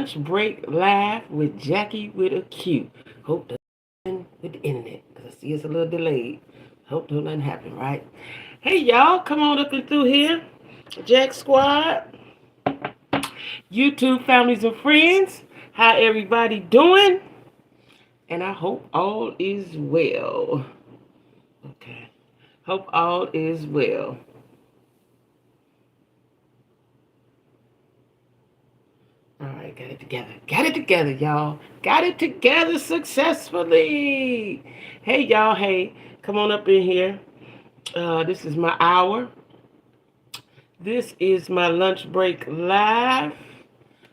lunch break live with Jackie with a Q. Hope nothing with the internet, because I see it's a little delayed. Hope don't nothing happen, right? Hey y'all, come on up and through here. Jack Squad, YouTube families and friends. How everybody doing? And I hope all is well. Okay. Hope all is well. All right, got it together. Got it together, y'all. Got it together successfully. Hey, y'all. Hey, come on up in here. This is my hour. This is my lunch break live,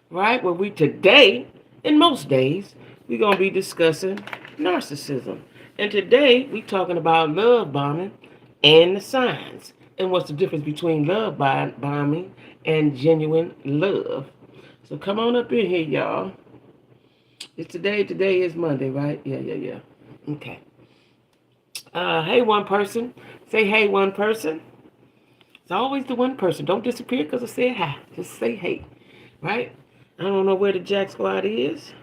right? Where we today, and most days, we're going to be discussing narcissism. And today, we're talking about love bombing and the signs. And what's the difference between love bombing and genuine love. So come on up in here, y'all. It's today. Today is Monday, right? Yeah. Okay. Hey, one person. Say hey, one person. It's always the one person. Don't disappear because I said hi. Just say hey, right? I don't know where the Jack Squad is,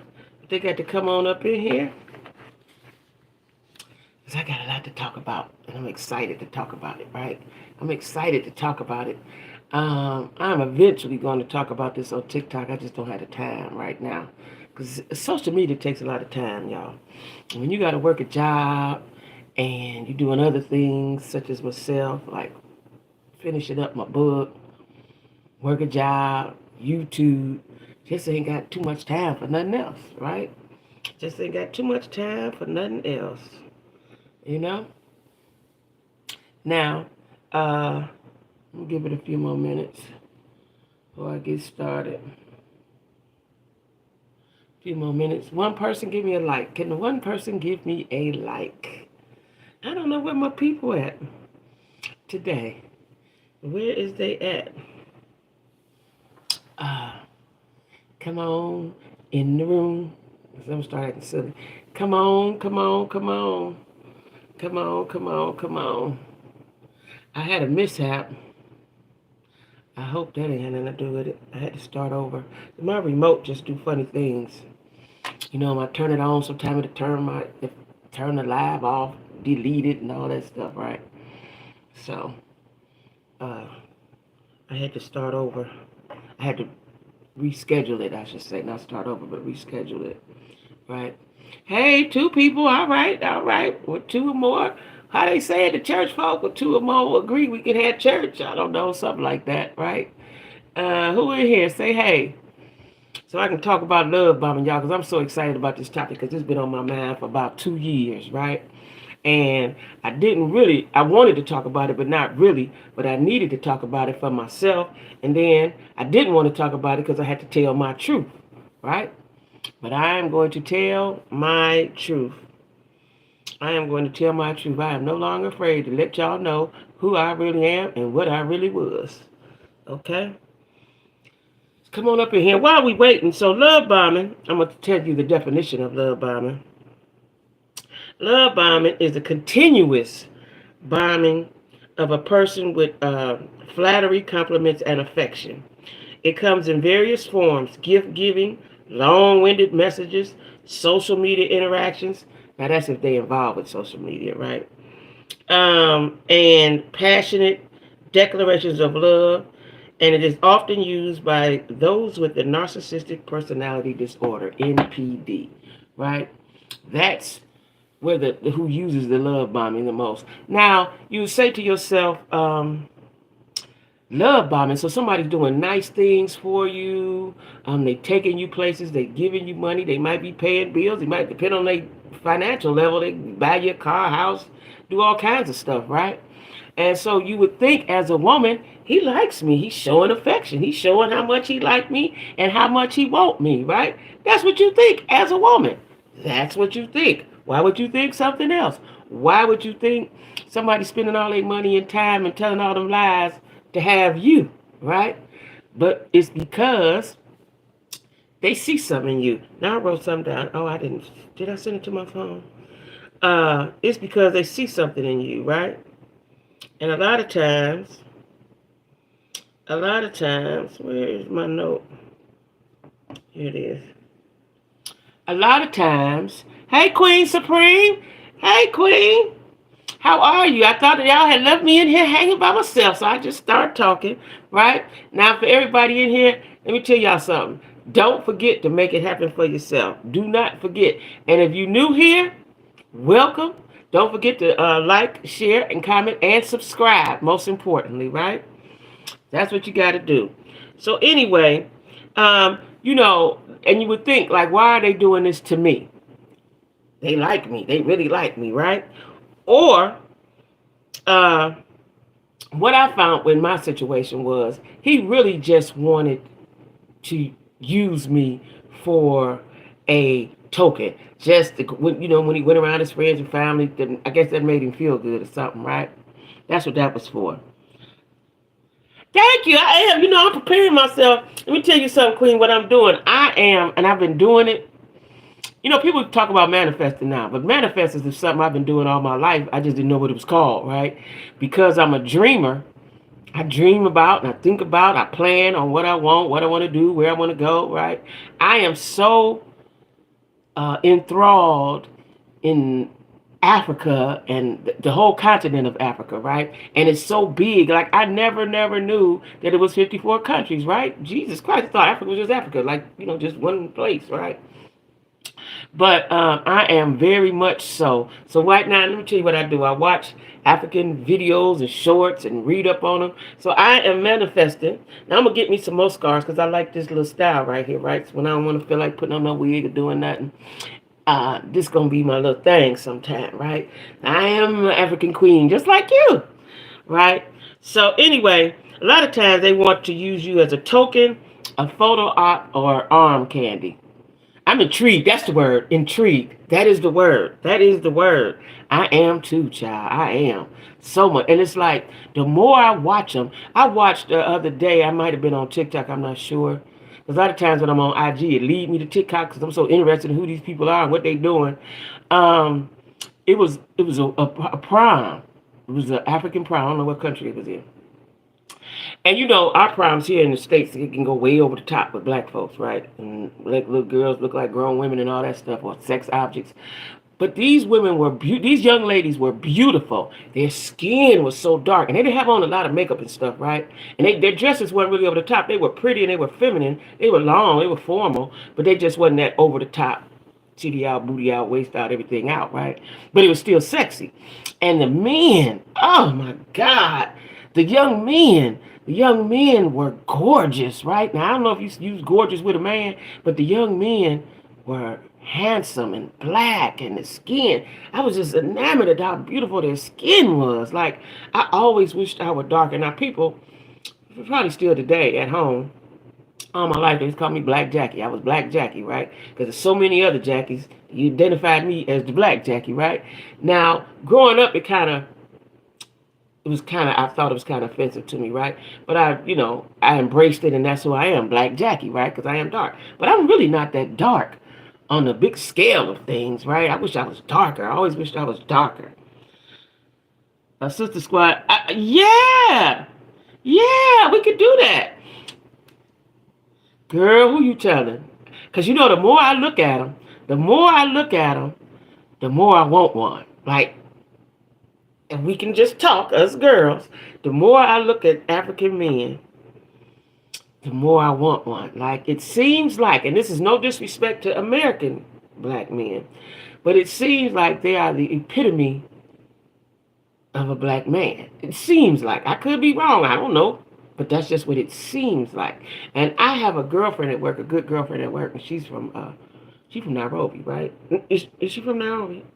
but they got to come on up in here because I got a lot to talk about, and I'm excited to talk about it, right? I'm excited to talk about it. I'm eventually going to talk about this on TikTok. I just don't have the time right now because social media takes a lot of time, y'all. When you got to work a job and you're doing other things such as myself, like finishing up my book, work a job, YouTube, just ain't got too much time for nothing else, right? Just ain't got too much time for nothing else, you know? Now, I'm gonna give it a few more minutes before I get started. A few more minutes. One person give me a like. Can one person give me a like? I don't know where my people at today. Where is they at? Come on in the room. I'm starting acting silly. Come on. Come on. I had a mishap. I hope that ain't had nothing to do with it. I had to start over. My remote just do funny things. You know, I turn it on sometimes to turn the live off, delete it, and all that stuff, right? So, I had to start over. I had to reschedule it, I should say. Not start over, but reschedule it, right? Hey, two people, all right. With two or more. How they say it, the church folk, with two or more agree we can have church. I don't know, something like that, right? Who in here? Say hey. So I can talk about love bombing, y'all, because I'm so excited about this topic because it's been on my mind for about 2 years, right? And I wanted to talk about it, but not really. But I needed to talk about it for myself. And then I didn't want to talk about it because I had to tell my truth, right? But I am going to tell my truth. I am going to tell my truth. I am no longer afraid to let y'all know who I really am and what I really was. Okay? Come on up in here. While we waiting, so love bombing, I'm going to tell you the definition of love bombing. Love bombing is a continuous bombing of a person with flattery, compliments, and affection. It comes in various forms: gift giving, long-winded messages, social media interactions. Now that's if they involve with social media, right? And passionate declarations of love. And it is often used by those with the narcissistic personality disorder, NPD, right? That's where who uses the love bombing the most. Now, you say to yourself, love bombing. So somebody's doing nice things for you. They taking you places. They giving you money. They might be paying bills. It might depend on their financial level. They buy you a car, house, do all kinds of stuff, right? And so you would think as a woman, he likes me. He's showing affection. He's showing how much he liked me and how much he want me, right? That's what you think as a woman. That's what you think. Why would you think something else? Why would you think somebody spending all their money and time and telling all them lies to have you, right? But it's because they see something in you. Now I wrote something down. Oh, I didn't. Did I send it to my phone? It's because they see something in you, right? And a lot of times, where is my note? Here it is. A lot of times, hey Queen Supreme, hey Queen, how are you? I thought that y'all had left me in here hanging by myself, so I just started talking, right? Now for everybody in here, let me tell y'all something. Don't forget to make it happen for yourself. Do not forget. And if you're new here, welcome. Don't forget to like, share, and comment, and subscribe, most importantly, right? That's what you got to do. So anyway, and you would think, like, why are they doing this to me? They like me. They really like me, right? Or uh, what I found in my situation was he really just wanted to use me for a token. Just to, when he went around his friends and family, then I guess that made him feel good or something, right? That's what that was for. Thank you. I am. I'm preparing myself. Let me tell you something, Queen, what I'm doing. I am, and I've been doing it. People talk about manifesting now, but manifesting is something I've been doing all my life. I just didn't know what it was called, right? Because I'm a dreamer. I dream about and I think about, I plan on what I want to do, where I want to go, right? I am so enthralled in Africa and the whole continent of Africa, right? And it's so big. Like, I never knew that it was 54 countries, right? Jesus Christ, I thought Africa was just Africa, like, just one place, right? But I am very much so. So right now, let me tell you what I do. I watch African videos and shorts and read up on them. So I am manifesting. Now I'm going to get me some more scars because I like this little style right here, right? So when I don't want to feel like putting on no wig or doing nothing, this going to be my little thing sometime, right? I am an African queen, just like you, right? So anyway, a lot of times they want to use you as a token, a photo op, or arm candy. I'm intrigued. That's the word. Intrigued. That is the word. That is the word. I am too, child. I am. So much. And it's like, the more I watch them, I watched the other day, I might have been on TikTok, I'm not sure. Because a lot of times when I'm on IG, it leads me to TikTok because I'm so interested in who these people are and what they're doing. It was a prom. It was an African prom. I don't know what country it was in. And our proms here in the States, it can go way over the top with black folks, right? And like little girls look like grown women and all that stuff, or sex objects. But these women these young ladies were beautiful. Their skin was so dark, and they didn't have on a lot of makeup and stuff, right? And their dresses weren't really over the top. They were pretty and they were feminine. They were long, they were formal, but they just wasn't that over the top, titty out, booty out, waist out, everything out, right? But it was still sexy. And the men, oh my God, the young men were gorgeous, right? Now, I don't know if you use gorgeous with a man, but the young men were handsome and black, and the skin. I was just enamored at how beautiful their skin was. Like, I always wished I were darker. Now, people, probably still today at home, all my life, they just call me Black Jackie. I was Black Jackie, right? Because there's so many other Jackies. You identified me as the Black Jackie, right? Now, growing up, I thought it was kind of offensive to me, right? But I embraced it, and that's who I am, Black Jackie, right? Because I am dark. But I'm really not that dark on the big scale of things, right? I wish I was darker. I always wished I was darker. Sister Squad, yeah, we could do that. Girl, who you telling? Because the more I look at them, the more I want one. Like, and we can just talk, us girls, the more I look at African men, the more I want one. Like, it seems like, and this is no disrespect to American black men, but it seems like they are the epitome of a black man. It seems like. I could be wrong, I don't know, but that's just what it seems like. And I have a girlfriend at work, a good girlfriend at work, and she's from Nairobi, right? Is she from Nairobi?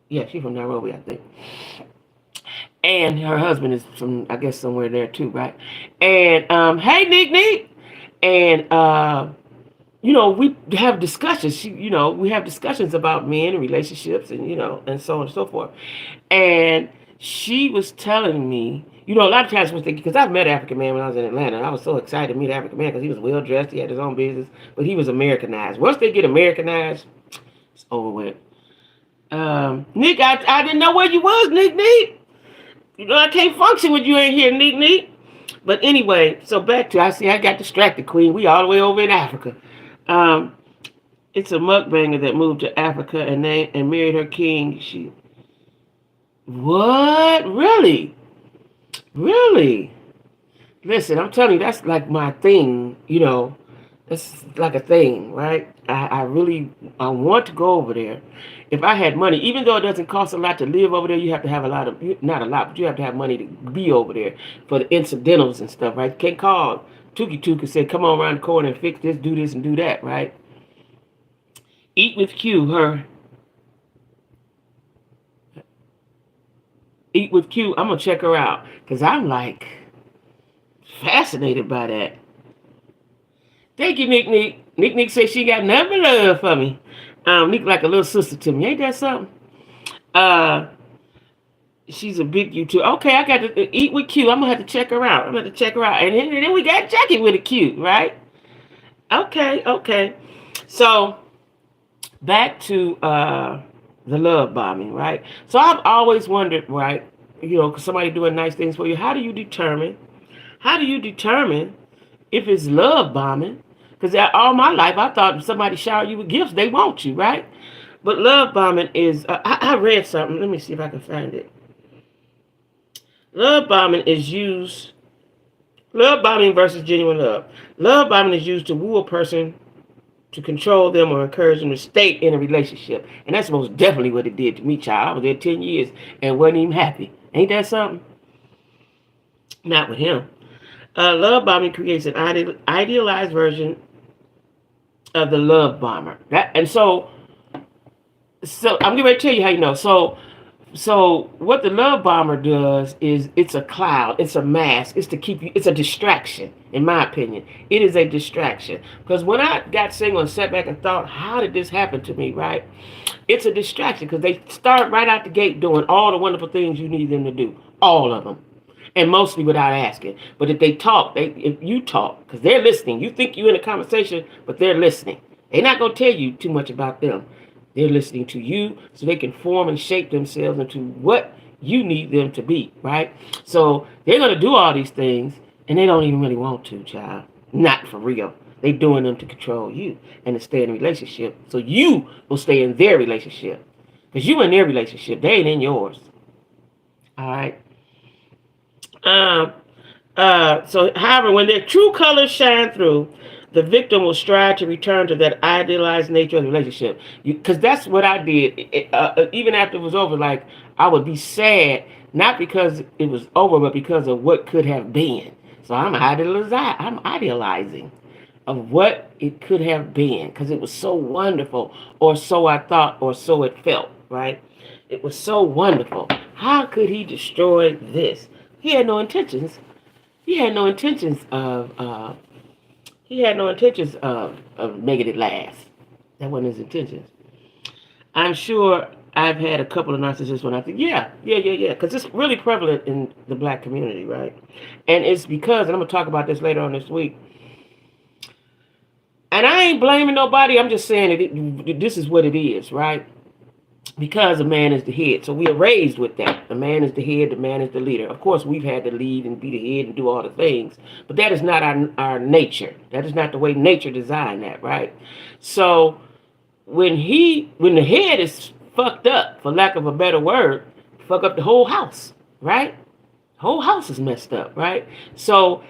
Yeah, she's from Nairobi, I think. And her husband is from, I guess, somewhere there too, right? And hey, Nick. And we have discussions. We have discussions about men and relationships, and and so on and so forth. And she was telling me, a lot of times because I've met an African man when I was in Atlanta. I was so excited to meet an African man because he was well dressed, he had his own business, but he was Americanized. Once they get Americanized, it's over with. Nick, I didn't know where you was, Nick. I can't function with you in here, Nick. But anyway, so back to, I got distracted, Queen. We all the way over in Africa. Um, it's a mukbanger that moved to Africa and married her king. She what? Really? Really? Listen, I'm telling you, that's like my thing. That's like a thing, right? I really I want to go over there. If I had money, even though it doesn't cost a lot to live over there, you have to have a lot of not a lot, but you have to have money to be over there for the incidentals and stuff, right? You can't call Tuki Tuki and say, "Come on around the corner and fix this, and do that," right? Eat with Q, her Eat with Q. I'm gonna check her out because I'm like fascinated by that. Thank you, Nick Nick. Nick Nick says she got nothing but love for me. Nick like a little sister to me. Ain't that something? Uh, she's a big YouTube. Okay, I got to eat with Q. I'm gonna have to check her out. I'm gonna have to check her out. And then we got Jackie with a Q, right? Okay, okay. So back to the love bombing, right? So I've always wondered, right? Cause somebody doing nice things for you. How do you determine? How do you determine if it's love bombing? Because all my life I thought if somebody showered you with gifts, they want you, right? But love bombing is, I read something. Let me see if I can find it. Love bombing is used, love bombing versus genuine love. Love bombing is used to woo a person to control them or encourage them to stay in a relationship. And that's most definitely what it did to me, child. I was there 10 years and wasn't even happy. Ain't that something? Not with him. Love bombing creates an idealized version of the love bomber. So I'm going to tell you how you know. So what the love bomber does is it's a cloud, it's a mask, it's to keep you, it's a distraction, in my opinion. It is a distraction. Because when I got single and sat back and thought, how did this happen to me, right? It's a distraction because they start right out the gate doing all the wonderful things you need them to do. All of them. And mostly without asking. But if they talk, if you talk, because they're listening. You think you're in a conversation, but they're listening. They're not going to tell you too much about them. They're listening to you so they can form and shape themselves into what you need them to be, right? So they're going to do all these things, and they don't even really want to, child. Not for real. They're doing them to control you and to stay in a relationship so you will stay in their relationship. Because you in their relationship. They ain't in yours. All right? So, however, when their true colors shine through, the victim will strive to return to that idealized nature of the relationship. Because that's what I did. Even after it was over, like, I would be sad, not because it was over, but because of what could have been. So I'm idealizing of what it could have been because it was so wonderful, or so I thought, or so it felt, right? It was so wonderful. How could he destroy this? He had no intentions. He had no intentions of making it last. That wasn't his intentions. I'm sure I've had a couple of narcissists when I think, yeah, because it's really prevalent in the black community, right? And it's because, and I'm going to talk about this later on this week, and I ain't blaming nobody, I'm just saying that this is what it is, right? Because a man is the head. So we are raised with that. The man is the head, the man is the leader. Of course, we've had to lead and be the head and do all the things. But that is not our nature. That is not the way nature designed that, right? So when the head is fucked up, for lack of a better word, fuck up the whole house, right? The whole house is messed up, right? So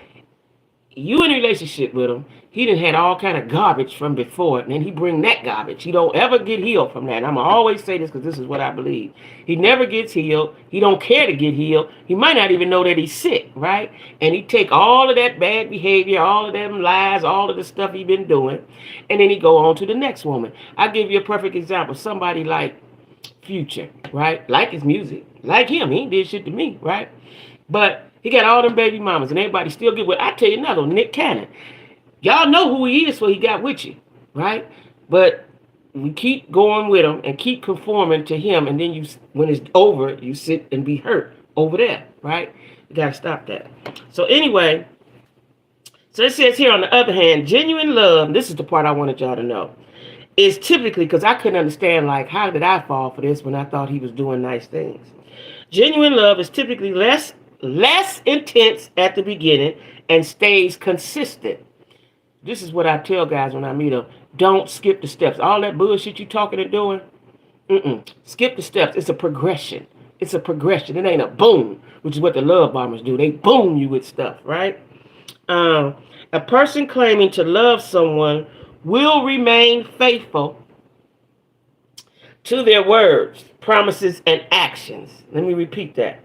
you in a relationship with him, he done had all kind of garbage from before, and then he bring that garbage. He don't ever get healed from that. And I'm going to always say this because this is what I believe. He never gets healed. He don't care to get healed. He might not even know that he's sick, right? And he take all of that bad behavior, all of them lies, all of the stuff he been doing, and then he go on to the next woman. I'll give you a perfect example. Somebody like Future, right? Like his music. Like him. He ain't did shit to me, right? But he got all them baby mamas, and everybody still get with. I tell you another one, Nick Cannon. Y'all know who he is, so he got with you, right? But we keep going with him and keep conforming to him, and then when it's over, you sit and be hurt over there, right? You gotta stop that. So anyway, so it says here on the other hand, genuine love. This is the part I wanted y'all to know. Is typically, because I couldn't understand, like, how did I fall for this when I thought he was doing nice things? Genuine love is typically less intense at the beginning and stays consistent. This is what I tell guys when I meet them. Don't skip the steps. All that bullshit you talking and doing, skip the steps. It's a progression. It's a progression. It ain't a boom, which is what the love bombers do. They boom you with stuff, right? Um, a person claiming to love someone will remain faithful to their words, promises, and actions. Let me repeat that.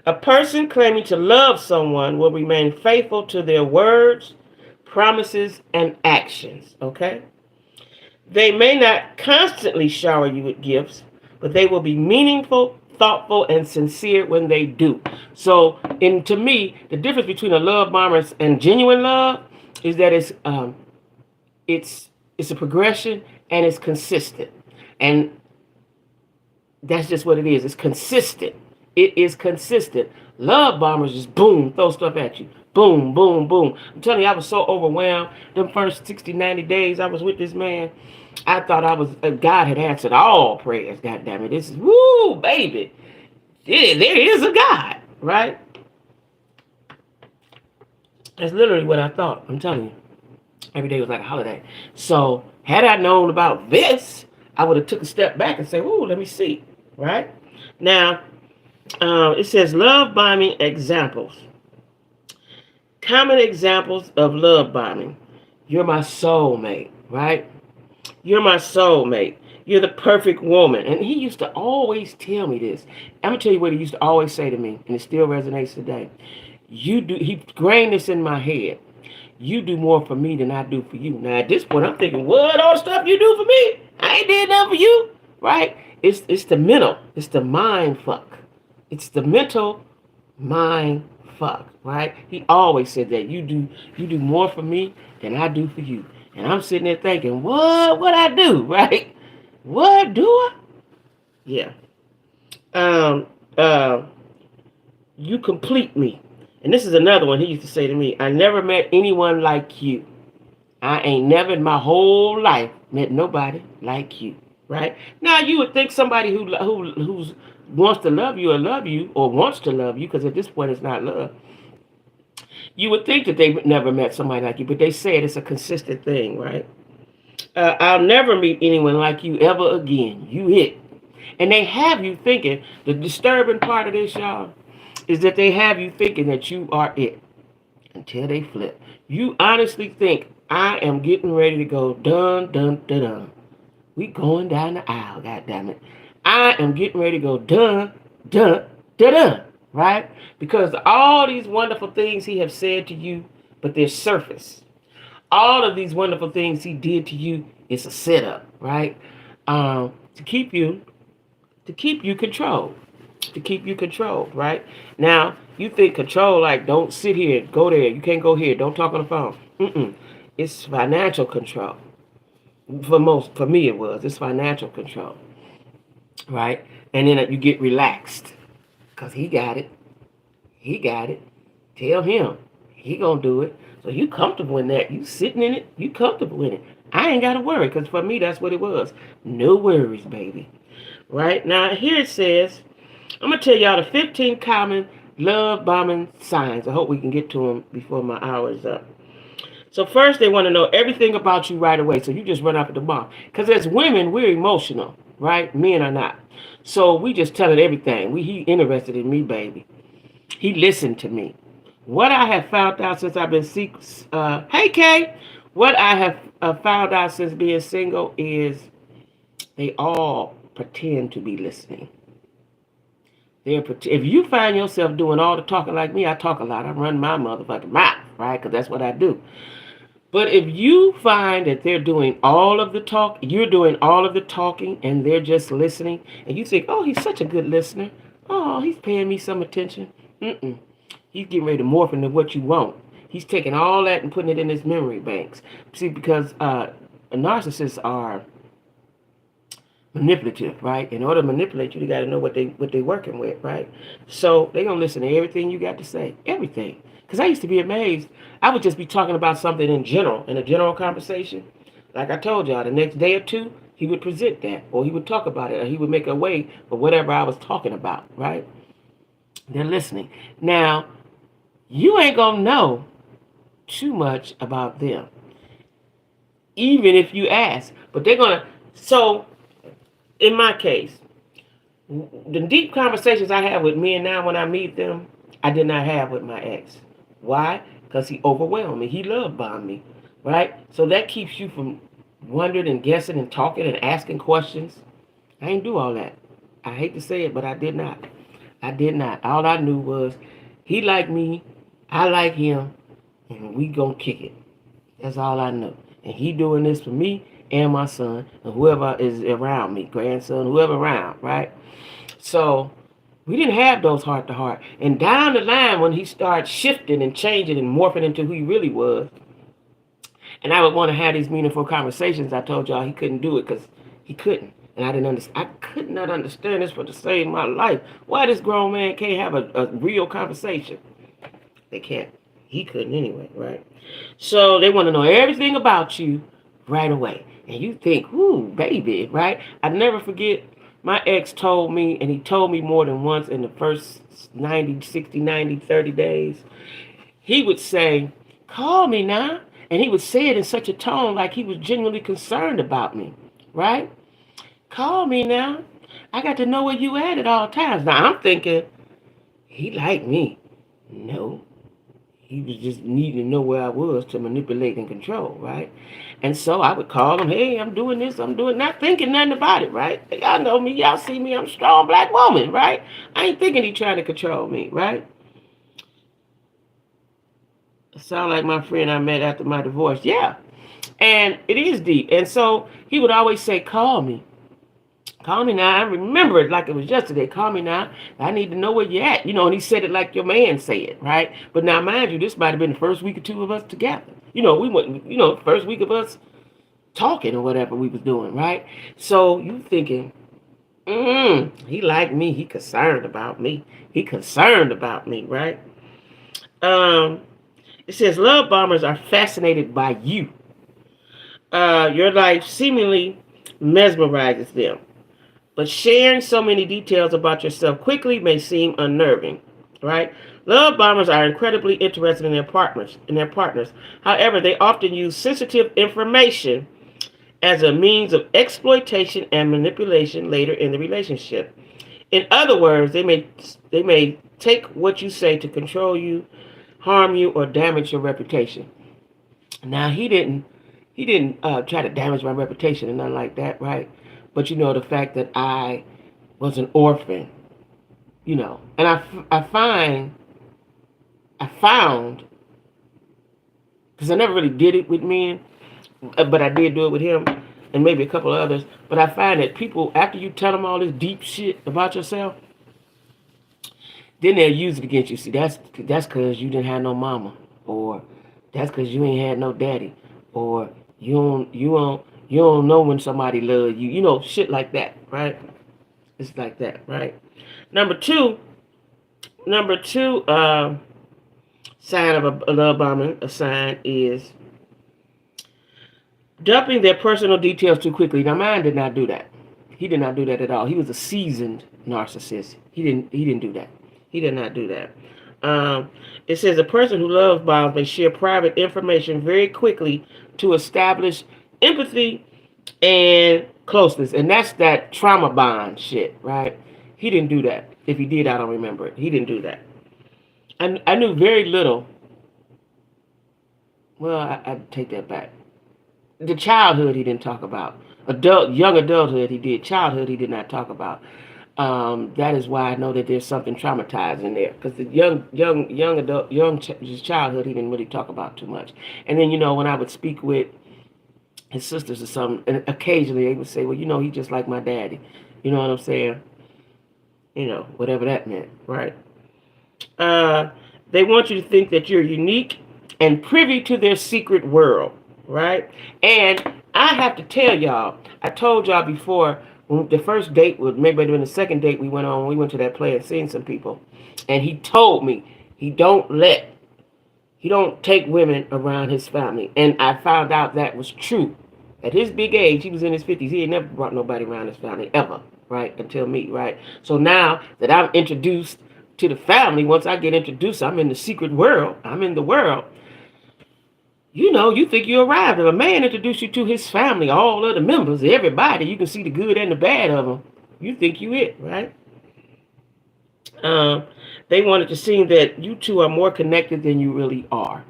A person claiming to love someone will remain faithful to their words, promises, and actions. Okay? They may not constantly shower you with gifts, but they will be meaningful, thoughtful, and sincere when they do. So, to me, the difference between a love bomber and genuine love is that it's a progression and it's consistent, and that's just what it is. It's consistent. It is consistent. Love bombers just boom, throw stuff at you. Boom, boom, boom. I'm telling you, I was so overwhelmed. Them first 60, 90 days I was with this man, I thought God had answered all prayers. God damn it. This is, woo, baby. There is a God, right? That's literally what I thought. I'm telling you. Every day was like a holiday. So had I known about this, I would have took a step back and say, ooh, let me see. Right? Now, it says love bombing examples. Common examples of love bombing. You're my soulmate, right? You're my soulmate. You're the perfect woman. And he used to always tell me this. I'm going to tell you what he used to always say to me, and it still resonates today. He grained this in my head. You do more for me than I do for you. Now, at this point, I'm thinking, what? All the stuff you do for me? I ain't did nothing for you, right? It's the mental. It's the mind fuck. It's the mental mind fuck, right? He always said that you do more for me than I do for you. And I'm sitting there thinking, what I do, right? What do I? Yeah. Um, uh, you complete me. And this is another one he used to say to me, I never met anyone like you. I ain't never in my whole life met nobody like you, right? Now you would think somebody who's wants to love you or wants to love you, because at this point it's not love. You would think that they never met somebody like you, but they say it's a consistent thing, right? I'll never meet anyone like you ever again. You hit. And they have you thinking, the disturbing part of this, y'all, is that they have you thinking that you are it until they flip. You honestly think, I am getting ready to go dun, dun, dun, dun. We going down the aisle, goddammit. I am getting ready to go dun, dun, dun, dun, right? Because all these wonderful things he have said to you, but they're surface. All of these wonderful things he did to you is a setup, right? To keep you controlled. To keep you controlled, right? Now, you think control like don't sit here, go there, you can't go here, don't talk on the phone. It's financial control. For me it was. It's financial control, right? And then you get relaxed because he got it. He got it. Tell him. He gonna do it. So you comfortable in that. You sitting in it. You comfortable in it. I ain't got to worry, because for me that's what it was. No worries, baby. Right? Now here it says, I'm going to tell y'all the 15 common love bombing signs. I hope we can get to them before my hour is up. So first, they want to know everything about you right away. So you just run up at the bomb. Because as women, we're emotional, right? Men are not. So we just tell it everything. He interested in me, baby. He listened to me. What I have found out since I've been hey Kay, what I have found out since being single is they all pretend to be listening. If you find yourself doing all the talking like me, I talk a lot. I run my motherfucking mouth, right? Because that's what I do. But if you find that they're doing all of the talk, you're doing all of the talking, and they're just listening, and you think, oh, he's such a good listener. Oh, he's paying me some attention. He's getting ready to morph into what you want. He's taking all that and putting it in his memory banks. See, because narcissists are manipulative, right? In order to manipulate you, they got to know what they're working with, right? So they're going to listen to everything you got to say. Everything. Because I used to be amazed. I would just be talking about something in a general conversation. Like I told y'all, the next day or two, he would present that, or he would talk about it, or he would make a way for whatever I was talking about, right? They're listening. Now, you ain't going to know too much about them. even if you ask. But they're going to. So, in my case, the deep conversations I have with men now when I meet them, I did not have with my ex. Why? Because he overwhelmed me. He love bombed me, right? So that keeps you from wondering and guessing and talking and asking questions. I ain't do all that. I hate to say it, but I did not. I did not. All I knew was he liked me, I like him, and we gonna kick it. That's all I know. And he doing this for me and my son and whoever is around me, grandson, whoever around, right? So we didn't have those heart to heart. And down the line, when he started shifting and changing and morphing into who he really was, and I would want to have these meaningful conversations, I told y'all he couldn't do it because he couldn't. And I didn't understand. I could not understand this for to save my life. Why this grown man can't have a real conversation? They can't. He couldn't anyway, right? So they want to know everything about you right away. And you think, ooh, baby, right? I never forget my ex told me, and he told me more than once in the first 90, 60, 90, 30 days. He would say, call me now. And he would say it in such a tone like he was genuinely concerned about me, right? Call me now. I got to know where you at all times. Now I'm thinking, he liked me. No. He was just needing to know where I was to manipulate and control, right? And so I would call him, hey, I'm doing this, I'm doing not thinking nothing about it, right? Y'all know me, y'all see me, I'm a strong black woman, right? I ain't thinking he trying to control me, right? It sound like my friend I met after my divorce. Yeah. And it is deep. And so he would always say, call me. Call me now. I remember it like it was yesterday. Call me now. I need to know where you're at. And he said it like your man said it, right? But now, mind you, this might have been the first week or two of us together. We went, first week of us talking or whatever we was doing, right? So you thinking, he liked me. He concerned about me. He concerned about me, right? It says, love bombers are fascinated by you. Your life seemingly mesmerizes them. But sharing so many details about yourself quickly may seem unnerving, right? Love bombers are incredibly interested in their partners. However, they often use sensitive information as a means of exploitation and manipulation later in the relationship. In other words, they may take what you say to control you, harm you, or damage your reputation. Now he didn't try to damage my reputation and nothing like that, right? But the fact that I was an orphan, and I found, because I never really did it with men, but I did do it with him and maybe a couple of others. But I find that people, after you tell them all this deep shit about yourself, then they'll use it against you. See, that's because you didn't have no mama, or that's because you ain't had no daddy, or you don't know when somebody loves you. Shit like that, right? It's like that, right? Number two, sign of a love bombing, a sign is dumping their personal details too quickly. Now, mine did not do that. He did not do that at all. He was a seasoned narcissist. He didn't do that. He did not do that. It says a person who loves bombs may share private information very quickly to establish empathy and closeness. And that's that trauma bond shit, right? He didn't do that. If he did, I don't remember it. He didn't do that. I knew very little. Well, I take that back. The childhood he didn't talk about. Young adulthood he did. Childhood he did not talk about. That is why I know that there's something traumatized in there, because the childhood he didn't really talk about too much. And then when I would speak with his sisters or something, and occasionally they would say, well, he just like my daddy. You know what I'm saying? Whatever that meant, right? They want you to think that you're unique and privy to their secret world, right? And I have to tell y'all, I told y'all before, when the first date was, maybe even the second date we went on, we went to that play and seen some people, and he told me he don't take women around his family. And I found out that was true. At his big age, he was in his 50s, he had never brought nobody around his family, ever, right? Until me, right? So now that I'm introduced to the family, once I get introduced, I'm in the secret world. I'm in the world. You think you arrived. If a man introduced you to his family, all of the members, everybody, you can see the good and the bad of them. You think you it, right? Um, they wanted to seem that you two are more connected than you really are.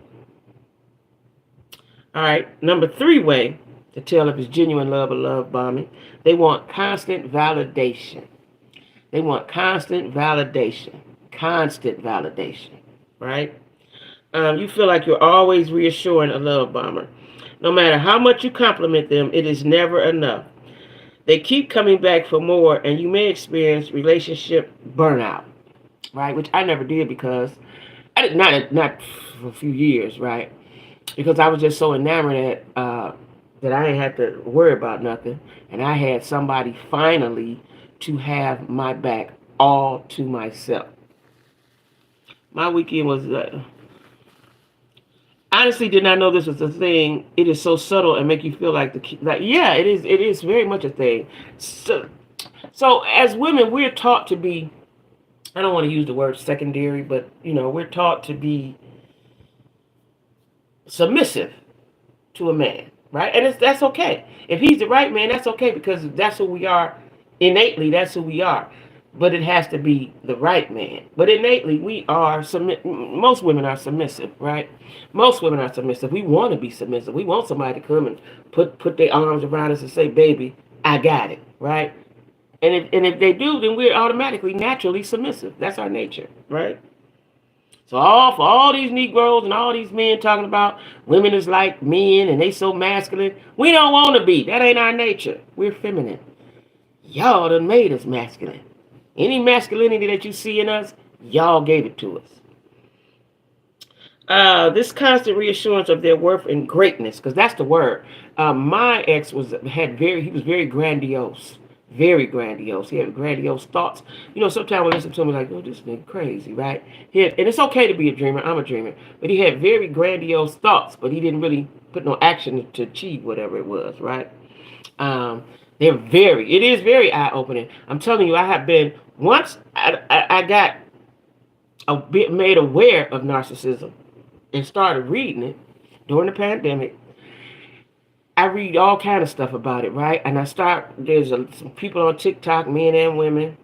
All right, number 3 way to tell if it's genuine love or love bombing, they want constant validation. They want constant validation. Constant validation, right? You feel like you're always reassuring a love bomber. No matter how much you compliment them, it is never enough. They keep coming back for more, and you may experience relationship burnout, right? Which I never did because I did not for a few years, right? Because I was just so enamored that I didn't have to worry about nothing, and I had somebody finally to have my back all to myself. My weekend was honestly did not know this was a thing. It is so subtle and make you feel like yeah, it is. It is very much a thing. So as women, we're taught to be. I don't want to use the word secondary, but we're taught to be submissive to a man, right? And that's okay. If he's the right man, that's okay because that's who we are innately. That's who we are. But it has to be the right man. But innately, we are most women are submissive, right? Most women are submissive. We want to be submissive. We want somebody to come and put their arms around us and say, "Baby, I got it," right? And if they do, then we're automatically, naturally submissive. That's our nature, right? So for all these Negroes and all these men talking about women is like men and they so masculine, we don't want to be. That ain't our nature. We're feminine. Y'all done made us masculine. Any masculinity that you see in us, y'all gave it to us. This constant reassurance of their worth and greatness, because that's the word. My ex he was very grandiose. Very grandiose. He had grandiose thoughts. Sometimes we listen to him like, oh, this nigga crazy, right? And it's okay to be a dreamer. I'm a dreamer. But he had very grandiose thoughts, but he didn't really put no action to achieve whatever it was, right? It is very eye-opening. I'm telling you, I have been, once I got a bit made aware of narcissism and started reading it during the pandemic. I read all kind of stuff about it, right? And there's some people on TikTok, men and women.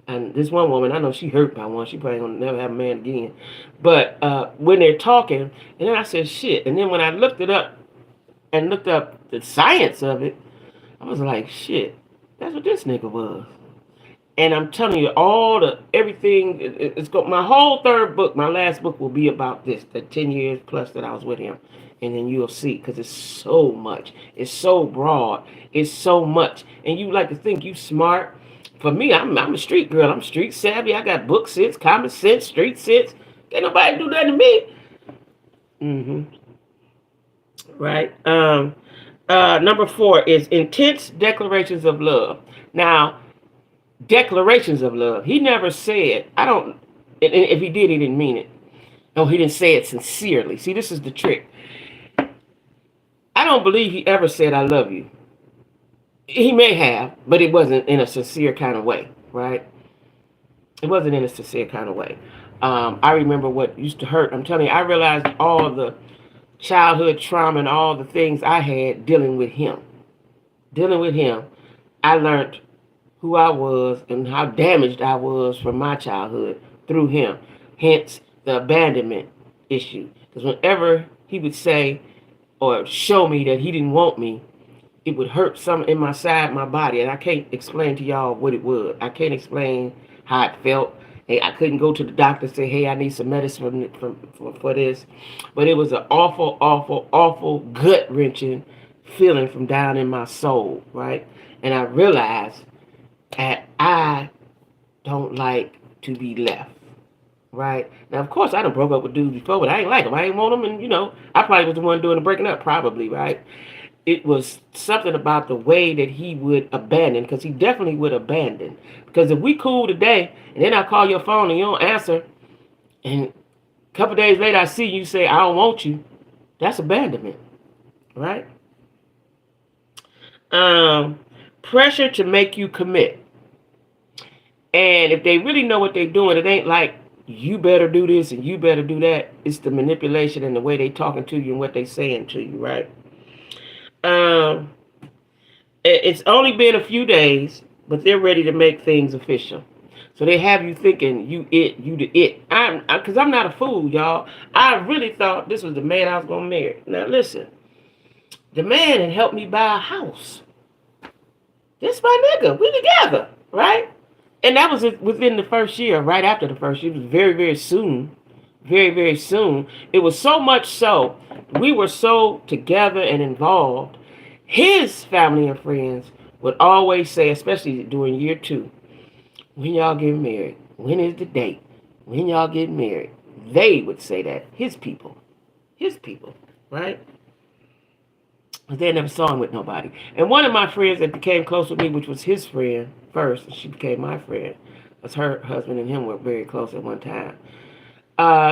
And this one woman, I know she hurt by one. She probably gonna never have a man again. But when they're talking, and then I said, shit. And then when I looked it up and looked up the science of it, I was like, shit, that's what this nigga was. And I'm telling you, everything, my whole third book, my last book will be about this, the 10 years plus that I was with him. And then you'll see, because it's so much. It's so broad. It's so much. And you like to think you smart. For me, I'm a street girl. I'm street savvy. I got book sense, common sense, street sense. Can't nobody do that to me. Right? Number 4 is intense declarations of love. Now, declarations of love. He never said, and if he did, he didn't mean it. No, he didn't say it sincerely. See, this is the trick. I don't believe he ever said, I love you. He may have, but it wasn't in a sincere kind of way, right? It wasn't in a sincere kind of way. I remember what used to hurt. I'm telling you, I realized all the childhood trauma and all the things I had dealing with him. I learned who I was and how damaged I was from my childhood through him. Hence, the abandonment issue. Because whenever he would say or show me that he didn't want me, it would hurt something in my body. And I can't explain to y'all what it was. I can't explain how it felt. Hey, I couldn't go to the doctor and say, hey, I need some medicine for this. But it was an awful, awful, awful gut-wrenching feeling from down in my soul, right? And I realized that I don't like to be left. Right? Now, of course, I done broke up with dudes before, but I ain't like them. I ain't want them, and, I probably was the one doing the breaking up, probably, right? It was something about the way that he would abandon, because he definitely would abandon. Because if we cool today, and then I call your phone and you don't answer, and a couple days later I see you say, I don't want you, that's abandonment, right? Pressure to make you commit. And if they really know what they're doing, it ain't like you better do this and you better do that. It's the manipulation and the way they talking to you and what they saying to you, right? Um, it's only been a few days, but they're ready to make things official. So they have you thinking you the it. Because I'm not a fool, y'all. I really thought this was the man I was gonna marry. Now listen, the man had helped me buy a house. This my nigga. We together, right? And that was within the first year. Right after the first year, it was very, very soon. Very, very soon. It was so much so we were so together and involved. His family and friends would always say, especially during year 2, when y'all get married, when is the date? When y'all get married? They would say that. His people, right? But they never saw him with nobody. And one of my friends that became close with me, which was his friend first, and she became my friend, was her husband and him were very close at one time.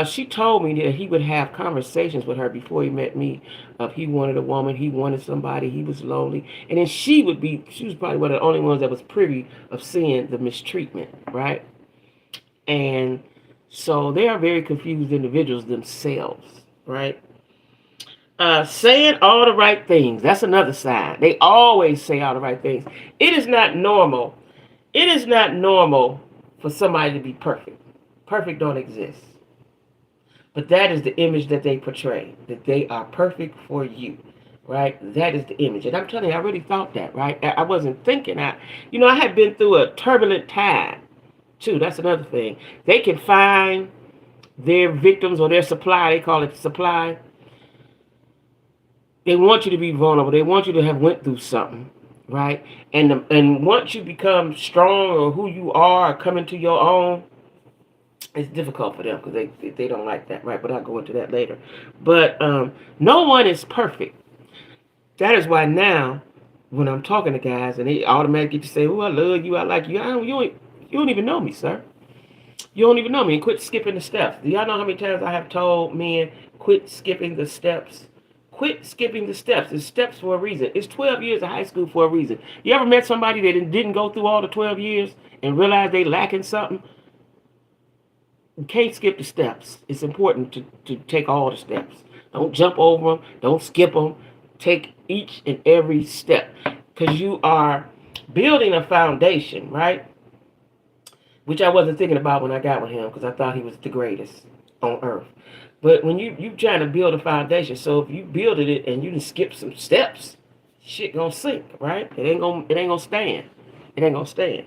She told me that he would have conversations with her before he met me. Of he wanted a woman, he wanted somebody, he was lonely, and then she was probably one of the only ones that was privy of seeing the mistreatment, right? And so they are very confused individuals themselves, right? Saying all the right things. That's another sign. They always say all the right things. It is not normal. It is not normal for somebody to be perfect. Perfect don't exist. But that is the image that they portray, that they are perfect for you, right? That is the image. And I'm telling you, I really thought that, right? I wasn't thinking. I had been through a turbulent time, too. That's another thing. They can find their victims or their supply. They call it supply. They want you to be vulnerable. They want you to have went through something, right? And once you become strong or who you are or come into your own, it's difficult for them because they don't like that, right? But I'll go into that later. But no one is perfect. That is why now, when I'm talking to guys and they automatically say, "Oh, I love you, I like you," you don't even know me, sir. You don't even know me. And quit skipping the steps. Do y'all know how many times I have told men, quit skipping the steps? Quit skipping the steps. It's steps for a reason. It's 12 years of high school for a reason. You ever met somebody that didn't go through all the 12 years and realize they lacking something? You can't skip the steps. It's important to take all the steps. Don't jump over them. Don't skip them. Take each and every step. Because you are building a foundation, right? Which I wasn't thinking about when I got with him because I thought he was the greatest on earth. But when you trying to build a foundation, so if you builded it and you didn't skip some steps, shit gonna sink, right? It ain't gonna stand. It ain't gonna stand.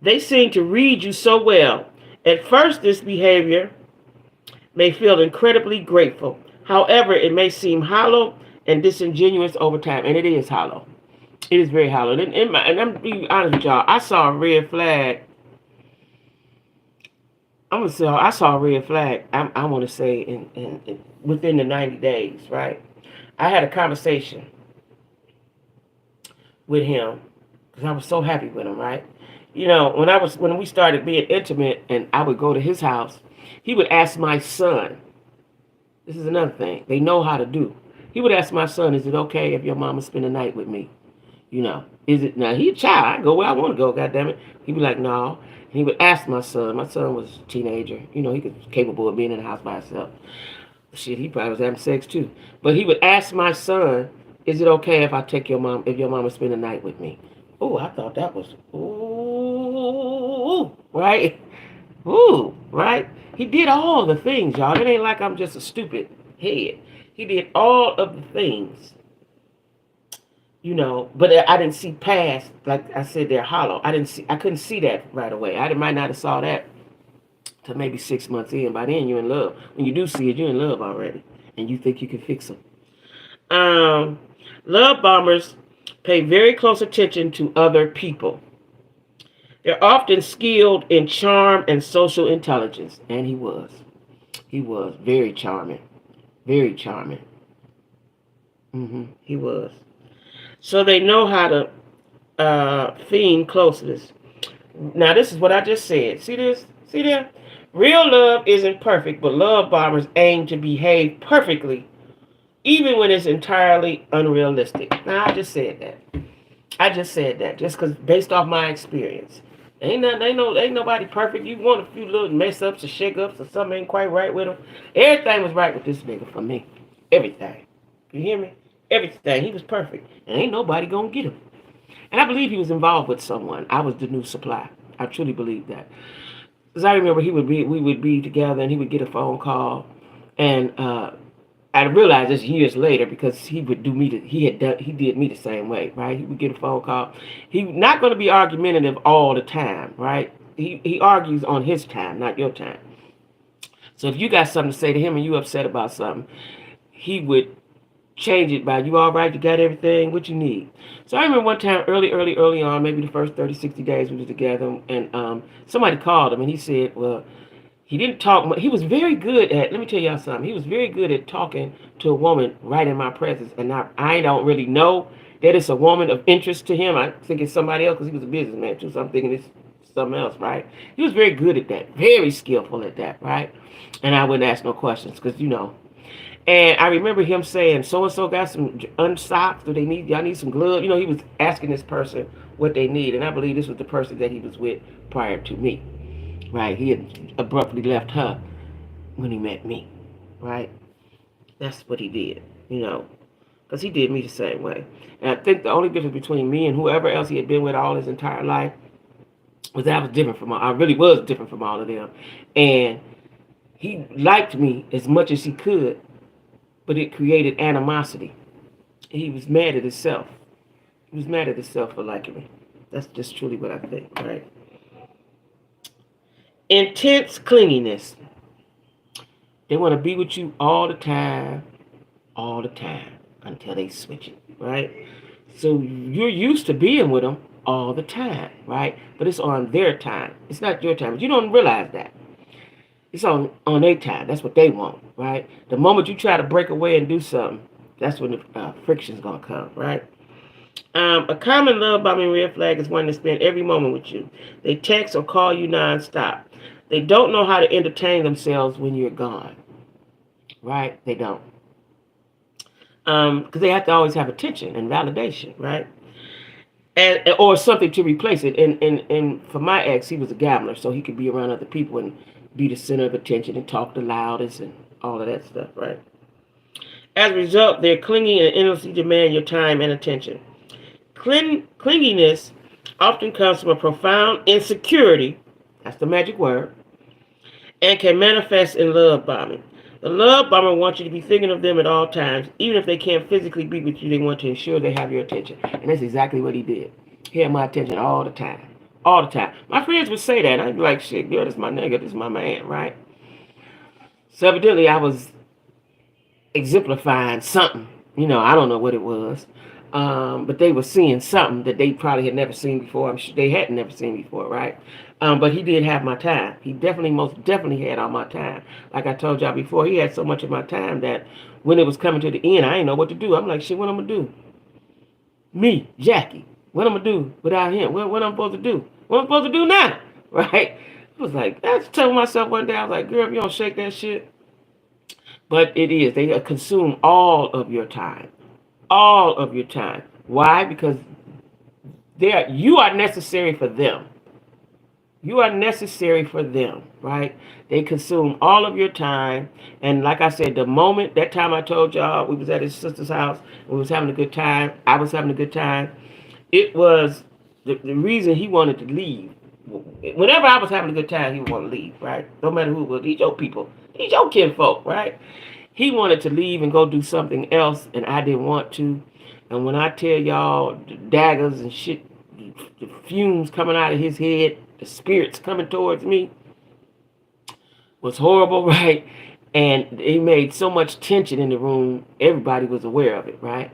They seem to read you so well. At first, this behavior may feel incredibly grateful. However, it may seem hollow and disingenuous over time, and it is hollow. It is very hollow. And I'm being honest with y'all. I saw a red flag. I saw a red flag. I want to say in within the 90 days, right? I had a conversation with him because I was so happy with him, right? When we started being intimate and I would go to his house, he would ask my son. This is another thing they know how to do. He would ask my son, "Is it okay if your mama spend the night with me?" Is it now? He a child. I go where I want to go. God damn it. He'd be like, "No." And he would ask my son. My son was a teenager. He was capable of being in the house by himself. Shit, he probably was having sex too. But he would ask my son, "Is it okay if I take your mama spend the night with me?" Oh, I thought that was ooh, right? Ooh, right? He did all the things, y'all. It ain't like I'm just a stupid head. He did all of the things. But I didn't see past, like I said, they're hollow. I couldn't see that right away. I might not have saw that till maybe 6 months in. By then, you're in love. When you do see it, you're in love already. And you think you can fix them. Love bombers pay very close attention to other people. They're often skilled in charm and social intelligence. And he was. He was very charming. Very charming. He was. So they know how to feign closeness. Now, this is what I just said. See this? See that? Real love isn't perfect, but love bombers aim to behave perfectly, even when it's entirely unrealistic. Now, I just said that. Just because based off my experience. Ain't nobody perfect. You want a few little mess ups or shake ups or something ain't quite right with him. Everything was right with this nigga for me. Everything. You hear me? Everything. He was perfect. And ain't nobody gonna get him. And I believe he was involved with someone. I was the new supply. I truly believe that. Because I remember we would be together and he would get a phone call and I realized this years later because he would do me. He did me the same way, right? He would get a phone call. He's not going to be argumentative all the time, right? He argues on his time, not your time. So if you got something to say to him and you upset about something, he would change it by, you all right? You got everything? What you need? So I remember one time early on, maybe the first 30, 60 days we were together, and somebody called him and he said, well, he didn't talk much. He was very good at, let me tell y'all something. He was very good at talking to a woman right in my presence. And I don't really know that it's a woman of interest to him. I think it's somebody else because he was a businessman too. So I'm thinking it's something else, right? He was very good at that. Very skillful at that, right? And I wouldn't ask no questions because, you know. And I remember him saying, so-and-so got some unsocks. Y'all need some gloves? You know, he was asking this person what they need. And I believe this was the person that he was with prior to me. Right, he had abruptly left her when he met me, right? That's what he did, you know, because he did me the same way. And I think the only difference between me and whoever else he had been with all his entire life was that I was different from I really was different from all of them. And he liked me as much as he could, but it created animosity. He was mad at himself. He was mad at himself for liking me. That's just truly what I think, right? Intense clinginess. They want to be with you all the time until they switch it, right? So you're used to being with them all the time, right? But it's on their time. It's not your time. But you don't realize that. It's on their time. That's what they want, right? The moment you try to break away and do something, that's when the friction's going to come, right? A common love bombing red flag is one that spend every moment with you. They text or call you nonstop. They don't know how to entertain themselves when you're gone. Right? They don't. Because they have to always have attention and validation, right? Or something to replace it. And for my ex, he was a gambler, so he could be around other people and be the center of attention and talk the loudest and all of that stuff, right? As a result, they're clingy and endlessly demand your time and attention. Clinginess often comes from a profound insecurity, that's the magic word, and can manifest in love bombing. The love bomber wants you to be thinking of them at all times. Even if they can't physically be with you, they want to ensure they have your attention. And that's exactly what he did. He had my attention all the time. All the time. My friends would say that. I'd be like, shit, girl, this is my nigga, this is my man, right? So evidently I was exemplifying something. You know, I don't know what it was. But they were seeing something that they probably had never seen before. I'm sure they had never seen before, right? But he did have my time. He most definitely had all my time. Like I told y'all before, he had so much of my time that when it was coming to the end, I didn't know what to do. I'm like, shit, what I'm going to do? Me, Jackie, what I'm going to do without him? What I'm supposed to do? What I'm supposed to do now? Right? I was like, I was telling myself one day, I was like, girl, if you don't shake that shit. But it is. They consume all of your time. All of your time. Why? Because you are necessary for them. You are necessary for them, right? They consume all of your time. And like I said, that time I told y'all we was at his sister's house, we was having a good time, I was having a good time, it was the reason he wanted to leave. Whenever I was having a good time, he would want to leave, right? No matter who it was. These your people. These your kinfolk, right? He wanted to leave and go do something else, and I didn't want to. And when I tell y'all the daggers and shit, the fumes coming out of his head, the spirits coming towards me, was horrible, right? And he made so much tension in the room, everybody was aware of it, right?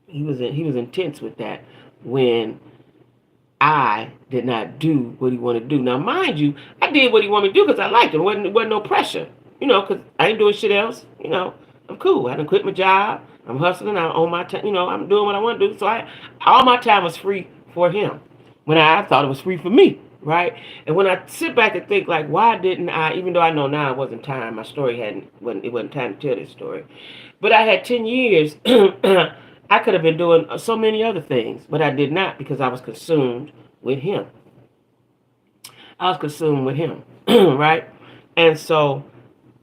He was intense with that when I did not do what he wanted to do. Now, mind you, I did what he wanted to do because I liked him. It wasn't no pressure, you know, because I ain't doing shit else. You know, I'm cool. I done quit my job. I'm hustling. I'm on my time. You know, I'm doing what I want to do. So all my time was free for him when I thought it was free for me, right? And when I sit back and think, like, why didn't I, even though I know now it wasn't time, my story it wasn't time to tell this story. But I had 10 years. I could have been doing so many other things, but I did not because I was consumed with him. I was consumed with him, right? And so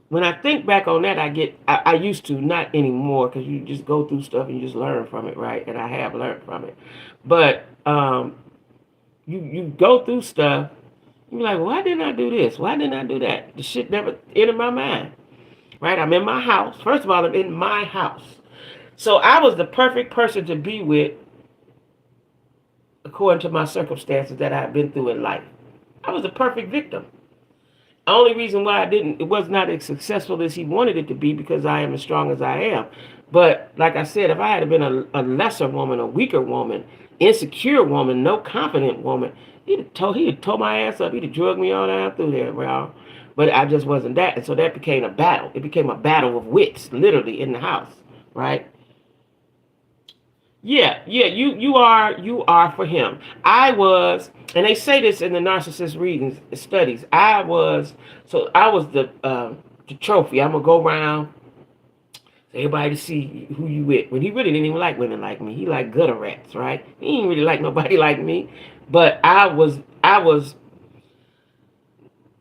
when I think back on that, I used to, not anymore, because you just go through stuff and you just learn from it, right? And I have learned from it. But you go through stuff, you're like, why didn't I do this? Why didn't I do that? The shit never entered my mind, right? I'm in my house. First of all, I'm in my house. So I was the perfect person to be with according to my circumstances that I've been through in life. I was the perfect victim. The only reason why it was not as successful as he wanted it to be, because I am as strong as I am. But like I said, if I had been a lesser woman, a weaker woman, insecure woman, no confident woman, he'd have tore my ass up. He'd have drugged me all down through there, bro. But I just wasn't that, and so that became a battle. It became a battle of wits, literally in the house, right? Yeah, you are for him. I was, and they say this in the narcissist readings studies. I was the trophy. I'm gonna go around for everybody to see who you with. When he really didn't even like women like me. He liked gutter rats, right? He didn't really like nobody like me. But I was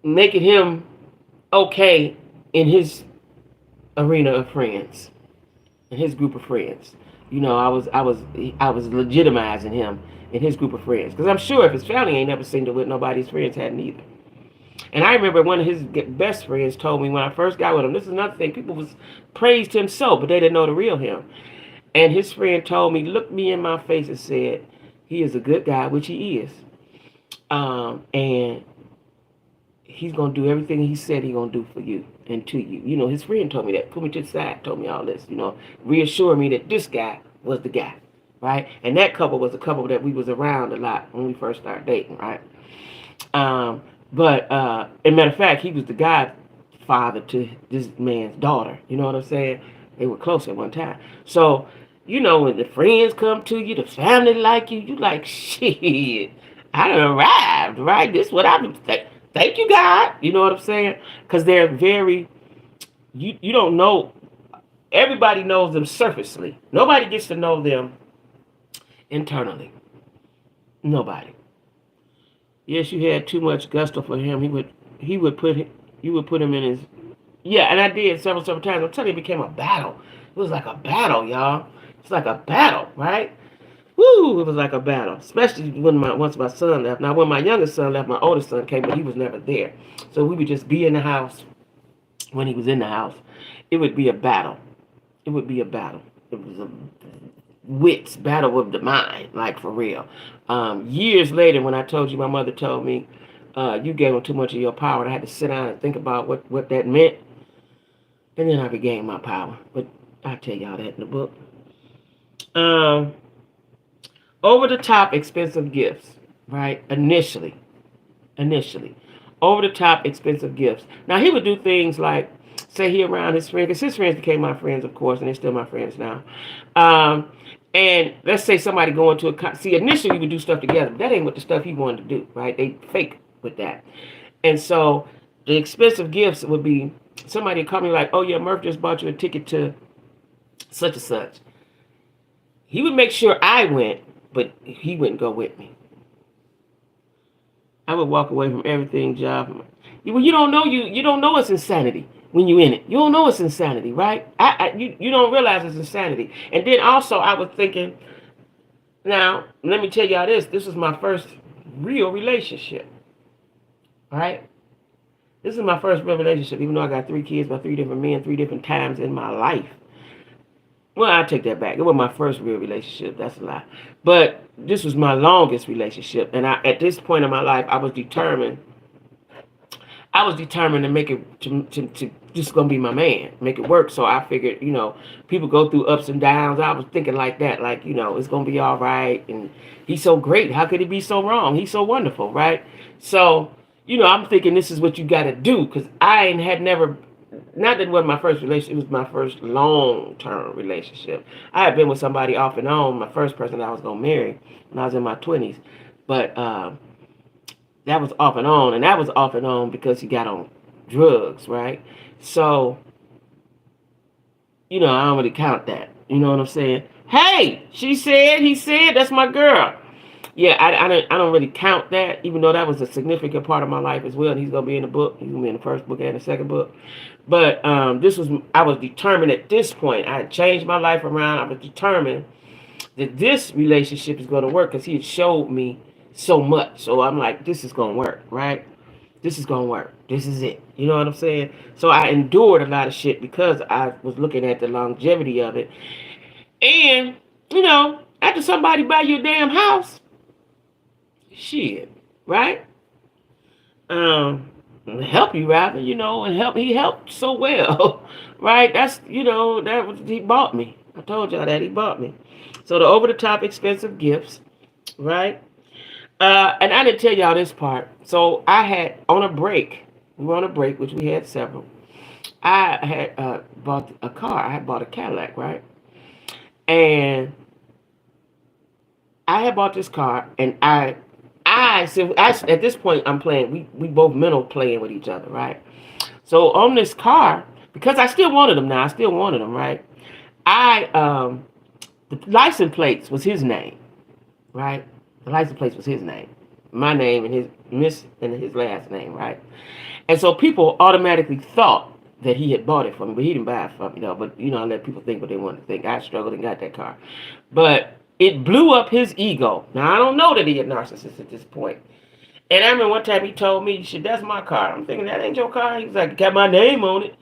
making him okay in his arena of friends, in his group of friends. I was legitimizing him in his group of friends, because I'm sure if his family ain't never seen it with, nobody's friends hadn't either. And I remember one of his best friends told me when I first got with him. This is another thing. People was praised him so, but they didn't know the real him. And his friend told me, looked me in my face and said, "He is a good guy," which he is. And he's gonna do everything he said he's gonna do for you and to you. His friend told me that, put me to the side, told me all this, reassured me that this guy was the guy, right? And that couple was a couple that we was around a lot when we first started dating, right? But as a matter of fact, he was the godfather to this man's daughter. You know what I'm saying? They were close at one time. So, when the friends come to you, the family like you like, shit, I done arrived, right? This is what I've been saying. Thank you, God. You know what I'm saying? Because they're very, you don't know, everybody knows them surfacely. Nobody gets to know them internally. Nobody. Yes, you had too much gusto for him. He would put you would put him in his, yeah, and I did several times. I'm telling you, it became a battle. It was like a battle, y'all. It's like a battle, right? Woo! It was like a battle, especially once my son left. Now, when my youngest son left, my oldest son came, but he was never there. So we would just be in the house. When he was in the house, it would be a battle. It would be a battle. It was a wits battle of the mind, like for real. Years later, when I told you, my mother told me, you gave him too much of your power, and I had to sit down and think about what that meant. And then I regained my power. But I'll tell y'all that in the book. Over the top expensive gifts, right? Initially. Over the top expensive gifts. Now, he would do things like, say he around his friends, because his friends became my friends, of course, and they're still my friends now. And let's say somebody going to see, initially we would do stuff together, but that ain't what the stuff he wanted to do, right? They fake with that. And so the expensive gifts would be, somebody would call me like, "Oh yeah, Murph just bought you a ticket to such and such." He would make sure I went, but he wouldn't go with me. I would walk away from everything, job. Well, you don't know it's insanity when you in it. You don't know it's insanity, right? You don't realize it's insanity. And then also I was thinking, now let me tell y'all this. This was my first real relationship, right? This is my first real relationship, even though I got 3 kids by 3 different men, 3 different times in my life. Well, I take that back. It was my first real relationship. That's a lie. But this was my longest relationship. And at this point in my life, I was determined to make it, to just going to be my man, make it work. So I figured, people go through ups and downs. I was thinking like that, like, it's going to be all right. And he's so great. How could he be so wrong? He's so wonderful, right? So, I'm thinking this is what you got to do, because I had never, not that it wasn't my first relationship, it was my first long-term relationship. I had been with somebody off and on, my first person that I was going to marry when I was in my 20s. But that was off and that was off and on because he got on drugs, right? So, I don't really count that. You know what I'm saying? Hey, she said, he said, that's my girl. Yeah, I don't really count that, even though that was a significant part of my life as well. And he's gonna be in the book. He's gonna be in the first book and the second book. But this was I was determined at this point. I had changed my life around. I was determined that this relationship is gonna work because he had showed me so much. So I'm like, this is gonna work, right? This is gonna work. This is it. You know what I'm saying? So I endured a lot of shit because I was looking at the longevity of it. And after somebody buy your damn house, shit, right? Um, help you rather, and he helped so well, right? That's that was he bought me. I told y'all that he bought me. So the over the top expensive gifts, right? And I didn't tell y'all this part. So I had on a break. We were on a break, which we had several. I had bought a car. I had bought a Cadillac, right? And I had bought this car, and at this point I'm playing. We both mental playing with each other, right? So on this car, because I still wanted him now. I still wanted him, right? The license plates was his name, right? The license plates was his name, my name and his last name, right? And so people automatically thought that he had bought it for me, but he didn't buy it for me, though. But I let people think what they wanted to think. I struggled and got that car, but it blew up his ego. Now I don't know that he a narcissist at this point. And I remember one time he told me, "Shit, that's my car." I'm thinking that ain't your car. He was like, "Got my name on it,"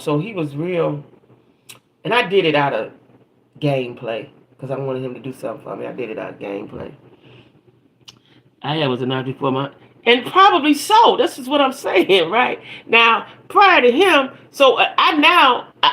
So he was real, and I did it out of gameplay because I wanted him to do something for me. I did it out of gameplay. I had was a knife before my, and probably so. This is what I'm saying, right? Now, prior to him, so I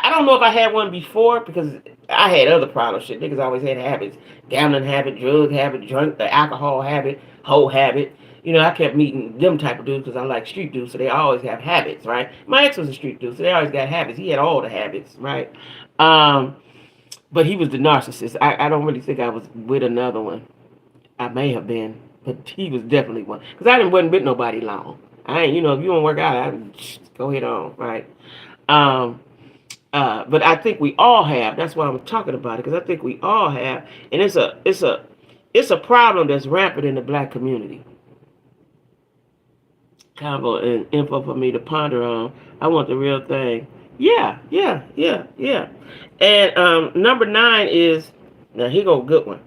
don't know if I had one before because I had other problems. Shit, niggas always had habits: gambling habit, drug habit, drunk, the alcohol habit, hoe habit. I kept meeting them type of dudes because I like street dudes, so they always have habits, right? My ex was a street dude, so they always got habits. He had all the habits, right? But he was the narcissist. I don't really think I was with another one. I may have been, but he was definitely one. Because I didn't wasn't with nobody long. I ain't, if you don't work out, go ahead on, right? Um, but I think we all have. That's why I'm talking about it, because I think we all have, and it's a problem that's rampant in the black community. Kind of an info for me to ponder on. I want the real thing. Yeah, yeah, yeah, yeah. And number 9 is, now here go a good one.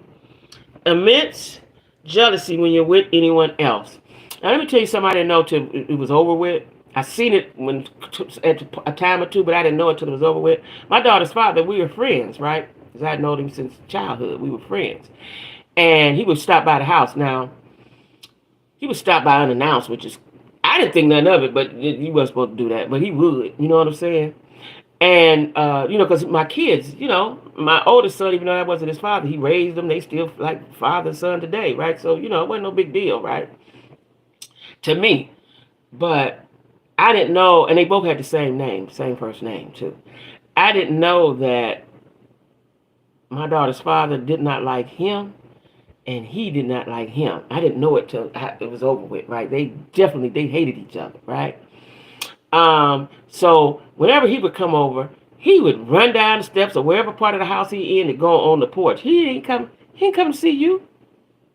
Immense jealousy when you're with anyone else. Now let me tell you something I didn't know till it was over with. I seen it at a time or two, but I didn't know it till it was over with. My daughter's father, we were friends, right? Because I had known him since childhood. We were friends. And he would stop by the house. Now, he would stop by unannounced, which is, I didn't think nothing of it, but he wasn't supposed to do that. But he would, you know what I'm saying? And, because my kids, my oldest son, even though that wasn't his father, he raised them. They still like father and son today, right? So, it wasn't no big deal, right? To me. But I didn't know, and they both had the same name, same first name, too. I didn't know that my daughter's father did not like him, and he did not like him. I didn't know it till it was over with, right? They hated each other, right? So whenever he would come over, he would run down the steps or wherever part of the house he in and go on the porch. He ain't come to see you.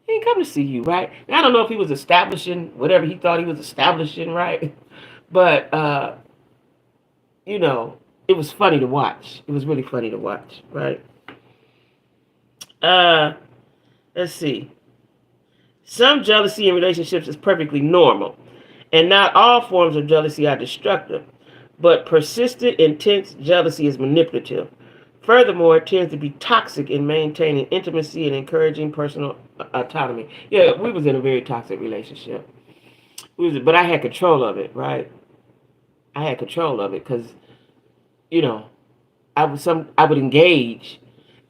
He ain't come to see you, right? And I don't know if he was establishing whatever he thought he was establishing, right? But it was funny to watch. It was really funny to watch, right? Let's see. Some jealousy in relationships is perfectly normal. And not all forms of jealousy are destructive, but persistent, intense jealousy is manipulative. Furthermore, it tends to be toxic in maintaining intimacy and encouraging personal autonomy. Yeah, we was in a very toxic relationship. But I had control of it, right? I had control of it because, I would engage,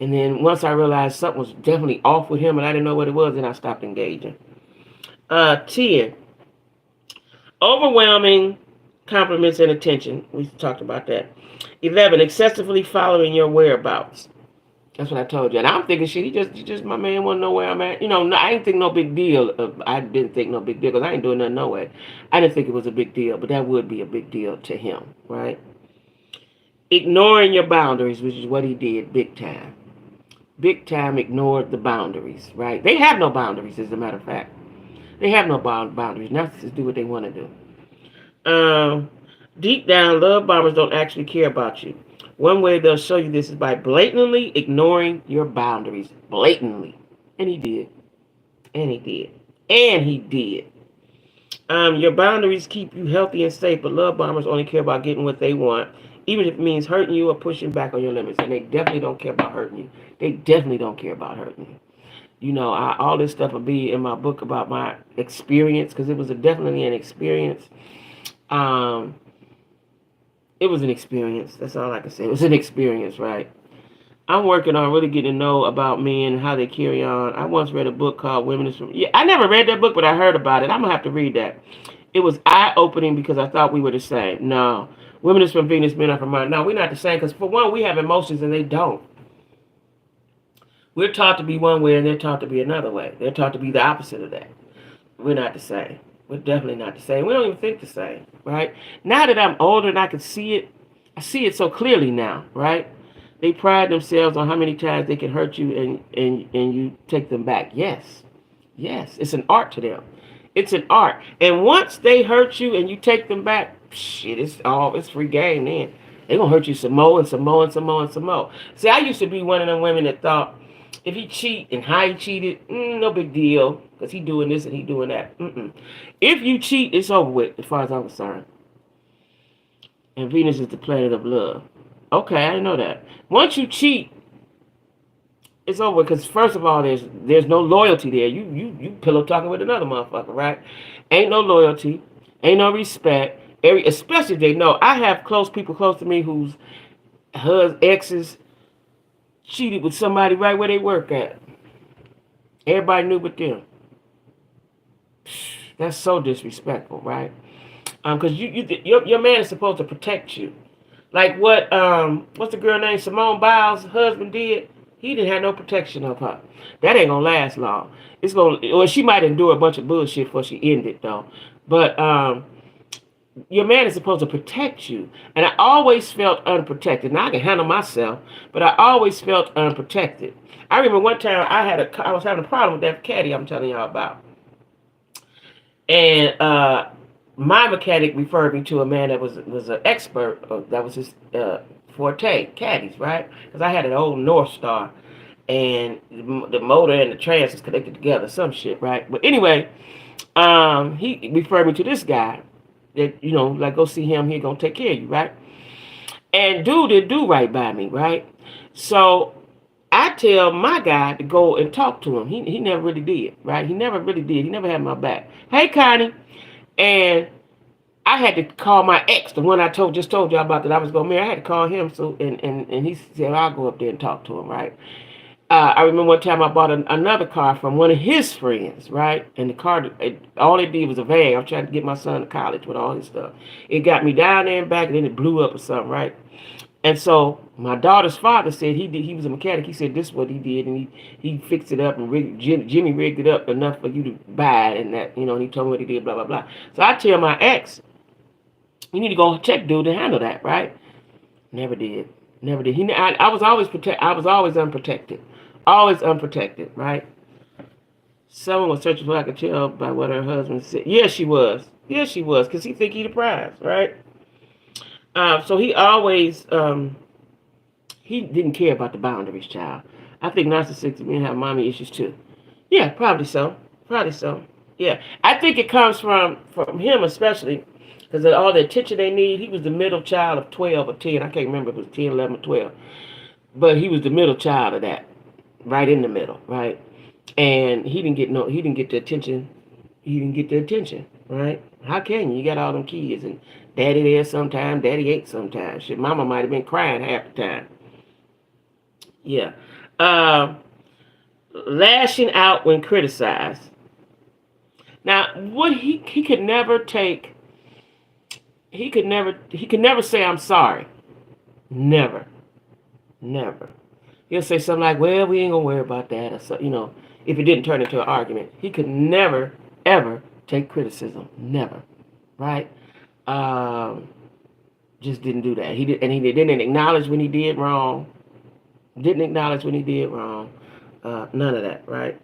and then once I realized something was definitely off with him and I didn't know what it was, then I stopped engaging. 10. Overwhelming compliments and attention. We talked about that. 11. Excessively following your whereabouts. That's what I told you. And I'm thinking, shit, he just my man want to know where I'm at. I didn't think no big deal. I didn't think no big deal because I ain't doing nothing no way. I didn't think it was a big deal, but that would be a big deal to him, right? Ignoring your boundaries, which is what he did big time. big time ignored the boundaries, right? They have no boundaries, as a matter of fact. They have no boundaries. Narcissists do what they want to do. Deep down, love bombers don't actually care about you. One way they'll show you this is by blatantly ignoring your boundaries. Blatantly. And he did. And he did. And he did. Your boundaries keep you healthy and safe, but love bombers only care about getting what they want, even if it means hurting you or pushing back on your limits. And they definitely don't care about hurting you. They definitely don't care about hurting you. You know, all this stuff will be in my book about my experience, because it was definitely an experience. It was an experience. That's all I can say. It was an experience, right? I'm working on really getting to know about men and how they carry on. I once read a book called Women is From... Yeah, I never read that book, but I heard about it. I'm going to have to read that. It was eye-opening because I thought we were the same. No. Women is from Venus, men are from Mars. No, we're not the same because, for one, we have emotions and they don't. We're taught to be one way and they're taught to be another way. They're taught to be the opposite of that. We're not the same. We're definitely not the same. We don't even think the same, right? Now that I'm older and I can see it, I see it so clearly now, right? They pride themselves on how many times they can hurt you and you take them back. Yes. Yes. It's an art to them. It's an art. And once they hurt you and you take them back, shit, it's free game then. They're going to hurt you some more and some more and some more and some more. See, I used to be one of them women that thought, if he cheat and how he cheated, no big deal, because he doing this and he doing that. If you cheat, it's over with, as far as I'm concerned. And Venus is the planet of love. Okay, I didn't know that. Once you cheat, it's over, because first of all, there's no loyalty there. You pillow talking with another motherfucker, right? Ain't no loyalty, ain't no respect. Especially if they know. I have people close to me whose exes cheated with somebody right where they work at. Everybody knew but them. That's so disrespectful, right? Because your man is supposed to protect you. Like what's the girl named Simone Biles' husband did? He didn't have no protection of her. That ain't gonna last long. She might endure a bunch of bullshit before she ended though. But your man is supposed to protect you. And I always felt unprotected. Now I can handle myself, but I always felt unprotected. I remember one time I was having a problem with that caddy I'm telling y'all about. And my mechanic referred me to a man that was an expert. That was his forte, caddies, right? Because I had an old North Star, and the motor and the trans is connected together, some shit, right? But anyway, he referred me to this guy that, like, go see him, he gonna take care of you, right? And dude didn't do right by me, right? So I tell my guy to go and talk to him. He never really did, right? He never really did. He never had my back. Hey, Connie. And I had to call my ex, the one I just told you about that I was going to marry. I had to call him, and he said, I'll go up there and talk to him, right? I remember one time I bought another car from one of his friends, right? And the car, all it did was a van. I was trying to get my son to college with all his stuff. It got me down there and back, and then it blew up or something, right? And so my daughter's father said he was a mechanic. He said this is what he did, and he fixed it up, and Jimmy rigged it up enough for you to buy it, and that, and he told me what he did, blah, blah, blah. So I tell my ex, you need to go check dude to handle that, right? Never did. Never did. I was always unprotected. Always unprotected, right? Someone was searching for, I could tell by what her husband said. Yes, she was. Yes, she was, because he think he the prize, right? So he always, he didn't care about the boundaries, child. I think narcissistic men have mommy issues too. Yeah, probably so. Probably so. Yeah. I think it comes from him especially, because of all the attention they need. He was the middle child of 12 or 10. I can't remember if it was 10, 11, or 12. But he was the middle child of that. Right in the middle, right? And he didn't get the attention. He didn't get the attention, right? How can you? You got all them kids, and daddy there sometime, daddy ain't sometimes. Shit, mama might have been crying half the time. Yeah. Lashing out when criticized. Now, what he could never take, he could never say I'm sorry. Never. He'll say something like, well, we ain't gonna worry about that, or so, if it didn't turn into an argument. He could never, ever take criticism. Never. Right? Just didn't do that. He didn't acknowledge when he did wrong. Didn't acknowledge when he did wrong. None of that, right?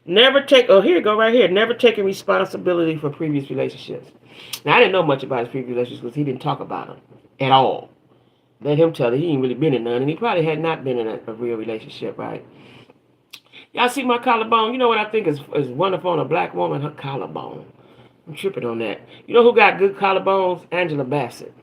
Never take, oh, here you go, right here. Never taking responsibility for previous relationships. Now, I didn't know much about his previous relationships because he didn't talk about them at all. Let him tell it. He ain't really been in none, and he probably had not been in a real relationship, right? Y'all see my collarbone? You know what I think is wonderful on a black woman? Her collarbone. I'm tripping on that. You know who got good collarbones? Angela Bassett.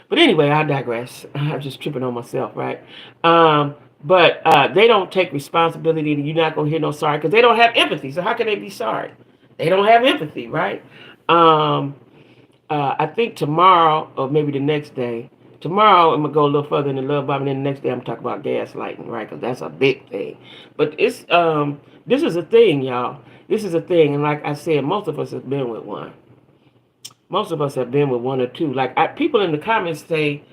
But anyway, I digress. I'm just tripping on myself, right? But they don't take responsibility. You're not going to hear no sorry because they don't have empathy. So how can they be sorry? They don't have empathy, right? I think tomorrow or maybe the next day, tomorrow I'm going to go a little further in the love bomb, and then the next day I'm talking about gaslighting, right? Because that's a big thing. But this is a thing, y'all. This is a thing. And like I said, most of us have been with one. Most of us have been with one or two. Like people in the comments say,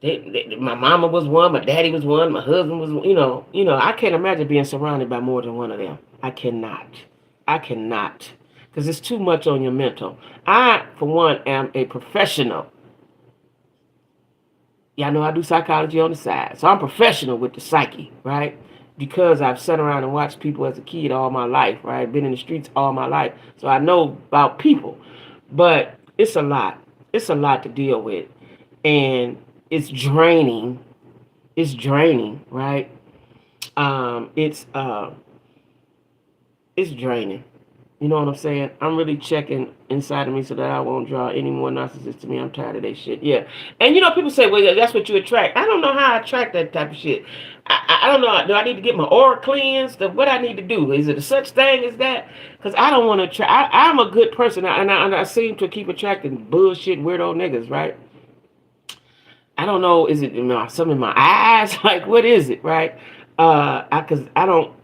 my mama was one, my daddy was one, my husband was one. I can't imagine being surrounded by more than one of them. I cannot. Because it's too much on your mental. I, for one, am a professional. Y'all know I do psychology on the side. So I'm professional with the psyche, right? Because I've sat around and watched people as a kid all my life, right? Been in the streets all my life. So I know about people. But it's a lot. It's a lot to deal with. And it's draining. It's draining, right? It's draining. You know what I'm saying? I'm really checking inside of me so that I won't draw any more narcissists to me. I'm tired of that shit. Yeah. And people say, well, that's what you attract. I don't know how I attract that type of shit. I don't know. Do I need to get my aura cleansed? What I need to do? Is it a such thing as that? Because I don't want to attract. I'm a good person, and I seem to keep attracting bullshit, weirdo niggas, right? I don't know. Is it something in my eyes? Like, what is it, right? Because I don't,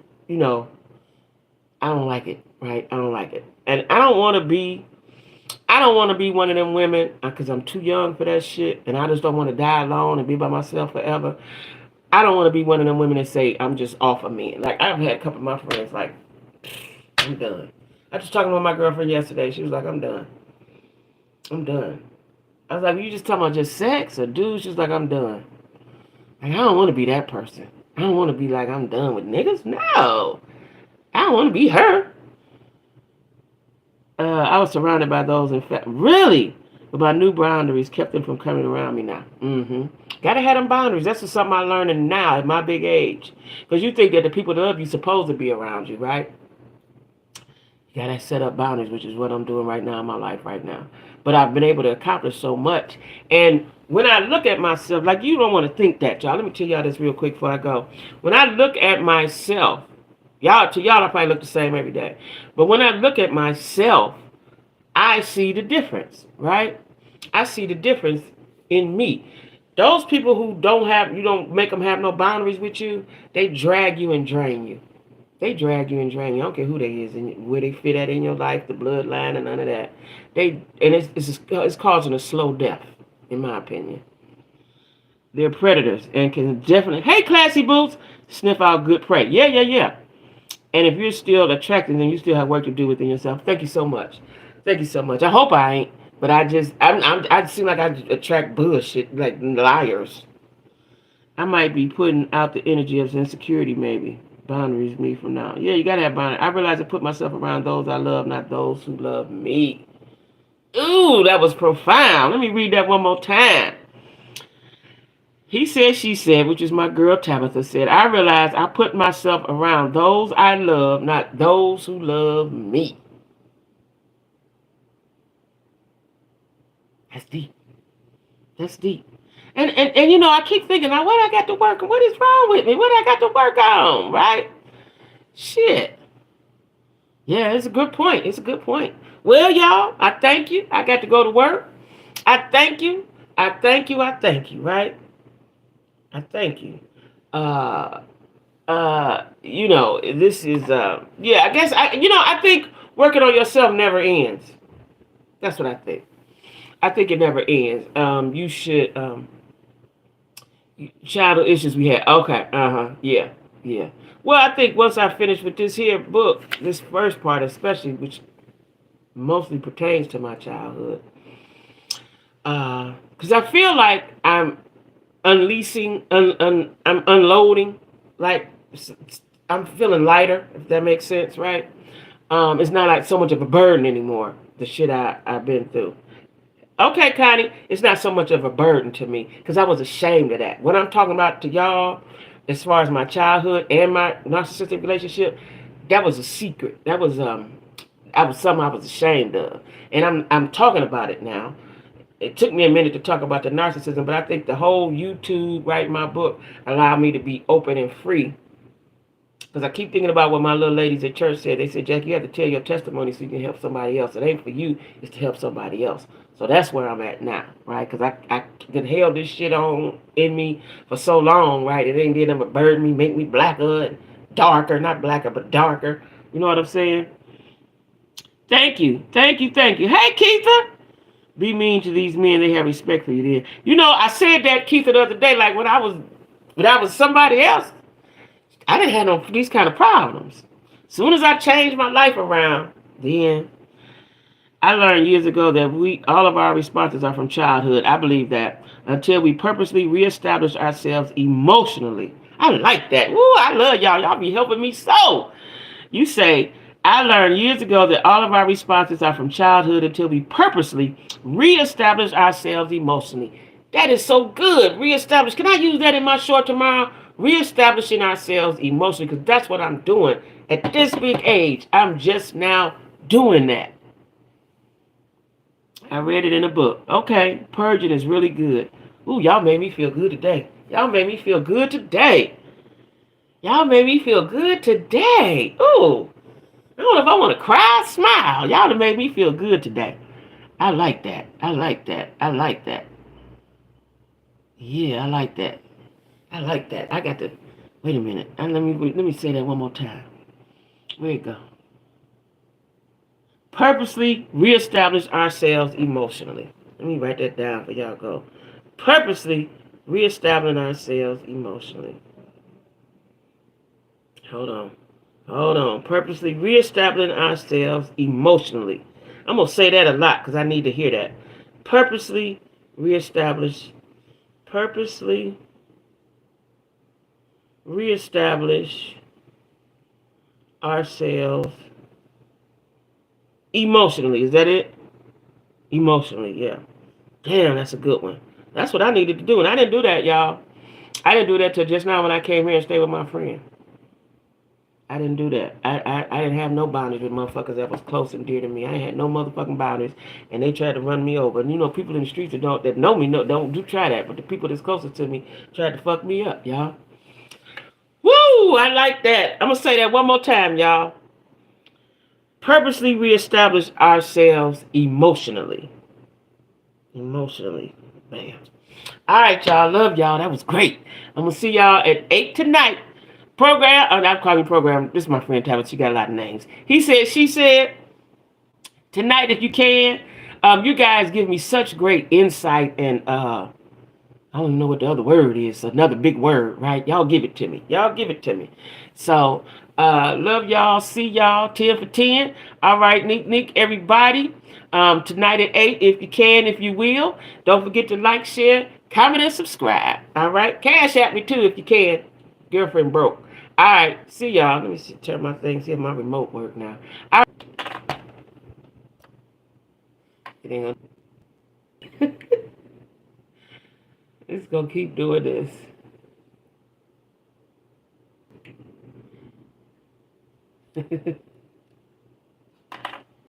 I don't like it, right? I don't like it. And I don't want to be one of them women because I'm too young for that shit. And I just don't want to die alone and be by myself forever. I don't want to be one of them women that say, I'm just off of me. Like, I've had a couple of my friends like, I'm done. I was just talking with my girlfriend yesterday. She was like, I'm done. I'm done. I was like, you just talking about just sex or dudes? She was like, I'm done. Like, I don't want to be that person. I don't want to be like, I'm done with niggas. No. I don't want to be her. I was surrounded by those, in fact, really, but my new boundaries kept them from coming around me now. Gotta have them boundaries. That's just something I'm learning now at my big age. Because you think that the people that love you supposed to be around you, right? You gotta set up boundaries, which is what I'm doing right now in my life right now. But I've been able to accomplish so much. And when I look at myself, like, you don't want to think that, y'all. Let me tell y'all this real quick before I go. When I look at myself, to y'all, I probably look the same every day. But when I look at myself, I see the difference, right? I see the difference in me. Those people who you don't make them have no boundaries with you, they drag you and drain you. They drag you and drain you. I don't care who they is and where they fit at in your life, the bloodline and none of that. It's causing a slow death, in my opinion. They're predators and can definitely, hey, classy boots, sniff out good prey. Yeah. And if you're still attracted, then you still have work to do within yourself. Thank you so much. Thank you so much. I hope I ain't, but I seem like I attract bullshit, like liars. I might be putting out the energy of insecurity, maybe. Boundaries me from now. Yeah, you gotta have boundaries. I realize I put myself around those I love, not those who love me. Ooh, that was profound. Let me read that one more time. He said, she said, which is my girl Tabitha said, I realize I put myself around those I love, not those who love me. That's deep. That's deep. And I keep thinking, now what I got to work on? What is wrong with me? What I got to work on, right? Shit. Yeah, it's a good point. It's a good point. Well, y'all, I thank you. I got to go to work. I thank you. I thank you. I thank you, right? I thank you. This is, I guess, I think working on yourself never ends. That's what I think. I think it never ends. You should, childhood issues we had. Okay, yeah. Well, I think once I finish with this here book, this first part especially, which mostly pertains to my childhood, because I feel like I'm unleashing, I'm unloading. Like, I'm feeling lighter, if that makes sense, right? It's not like so much of a burden anymore, the shit I've been through. Okay, Connie, it's not so much of a burden to me because I was ashamed of that. What I'm talking about to y'all, as far as my childhood and my narcissistic relationship, that was a secret. I was something I was ashamed of, and I'm talking about it now. It took me a minute to talk about the narcissism, but I think the whole YouTube, writing my book, allowed me to be open and free. Because I keep thinking about what my little ladies at church said. They said, Jack, you have to tell your testimony so you can help somebody else. It ain't for you, it's to help somebody else. So that's where I'm at now, right? Because I can held this shit on in me for so long, right? It ain't did nothing but burden me, make me blacker and darker. Not blacker, but darker. You know what I'm saying? Thank you. Thank you. Thank you. Hey, Keitha. Be mean to these men. They have respect for you then. You know, I said that, Keitha, the other day, like when I was somebody else, I didn't have no these kind of problems. As soon as I changed my life around, then I learned years ago that all of our responses are from childhood. I believe that until we purposely reestablish ourselves emotionally. I like that. Woo, I love y'all. Y'all be helping me so. You say, I learned years ago that all of our responses are from childhood until we purposely reestablish ourselves emotionally. That is so good. Reestablish. Can I use that in my short tomorrow? Reestablishing ourselves emotionally, because that's what I'm doing. At this big age, I'm just now doing that. I read it in a book. Okay, purging is really good. Ooh, y'all made me feel good today. Y'all made me feel good today. Y'all made me feel good today. Ooh. I don't know if I want to cry or smile. Y'all have made me feel good today. I like that. I like that. I like that. Yeah, I like that. I like that. I got to wait a minute. Let me say that one more time. Where it go? Purposely reestablish ourselves emotionally. Let me write that down for y'all go. Purposely reestablishing ourselves emotionally. Hold on. Hold on. Purposely reestablishing ourselves emotionally. I'm going to say that a lot because I need to hear that. Purposely reestablish. Purposely reestablish ourselves emotionally. Is that it? Emotionally, yeah. Damn, that's a good one. That's what I needed to do. And I didn't do that, y'all. I didn't do that till just now when I came here and stayed with my friend. I didn't do that. I didn't have no boundaries with motherfuckers that was close and dear to me. I ain't had no motherfucking boundaries, and they tried to run me over. And you know, people in the streets that know me don't do try that, but the people that's closest to me tried to fuck me up, y'all. Woo! I like that. I'm gonna say that one more time, y'all. Purposely reestablish ourselves emotionally. Emotionally, bam. All right, y'all. Love y'all. That was great. I'm gonna see y'all at 8 tonight. Program, I'm calling program. This is my friend Tabitha. She got a lot of names. He said, she said, tonight if you can. You guys give me such great insight and I don't even know what the other word is. Another big word, right? Y'all give it to me. Y'all give it to me. So, love y'all. See y'all 10 for 10. All right, Nick, everybody. Tonight at 8, if you can, if you will. Don't forget to like, share, comment, and subscribe. All right? Cash at me too if you can. Girlfriend broke. All right, see y'all. Let me see, turn my thing, see if my remote work now. All right. It ain't gonna... It's gonna keep doing this.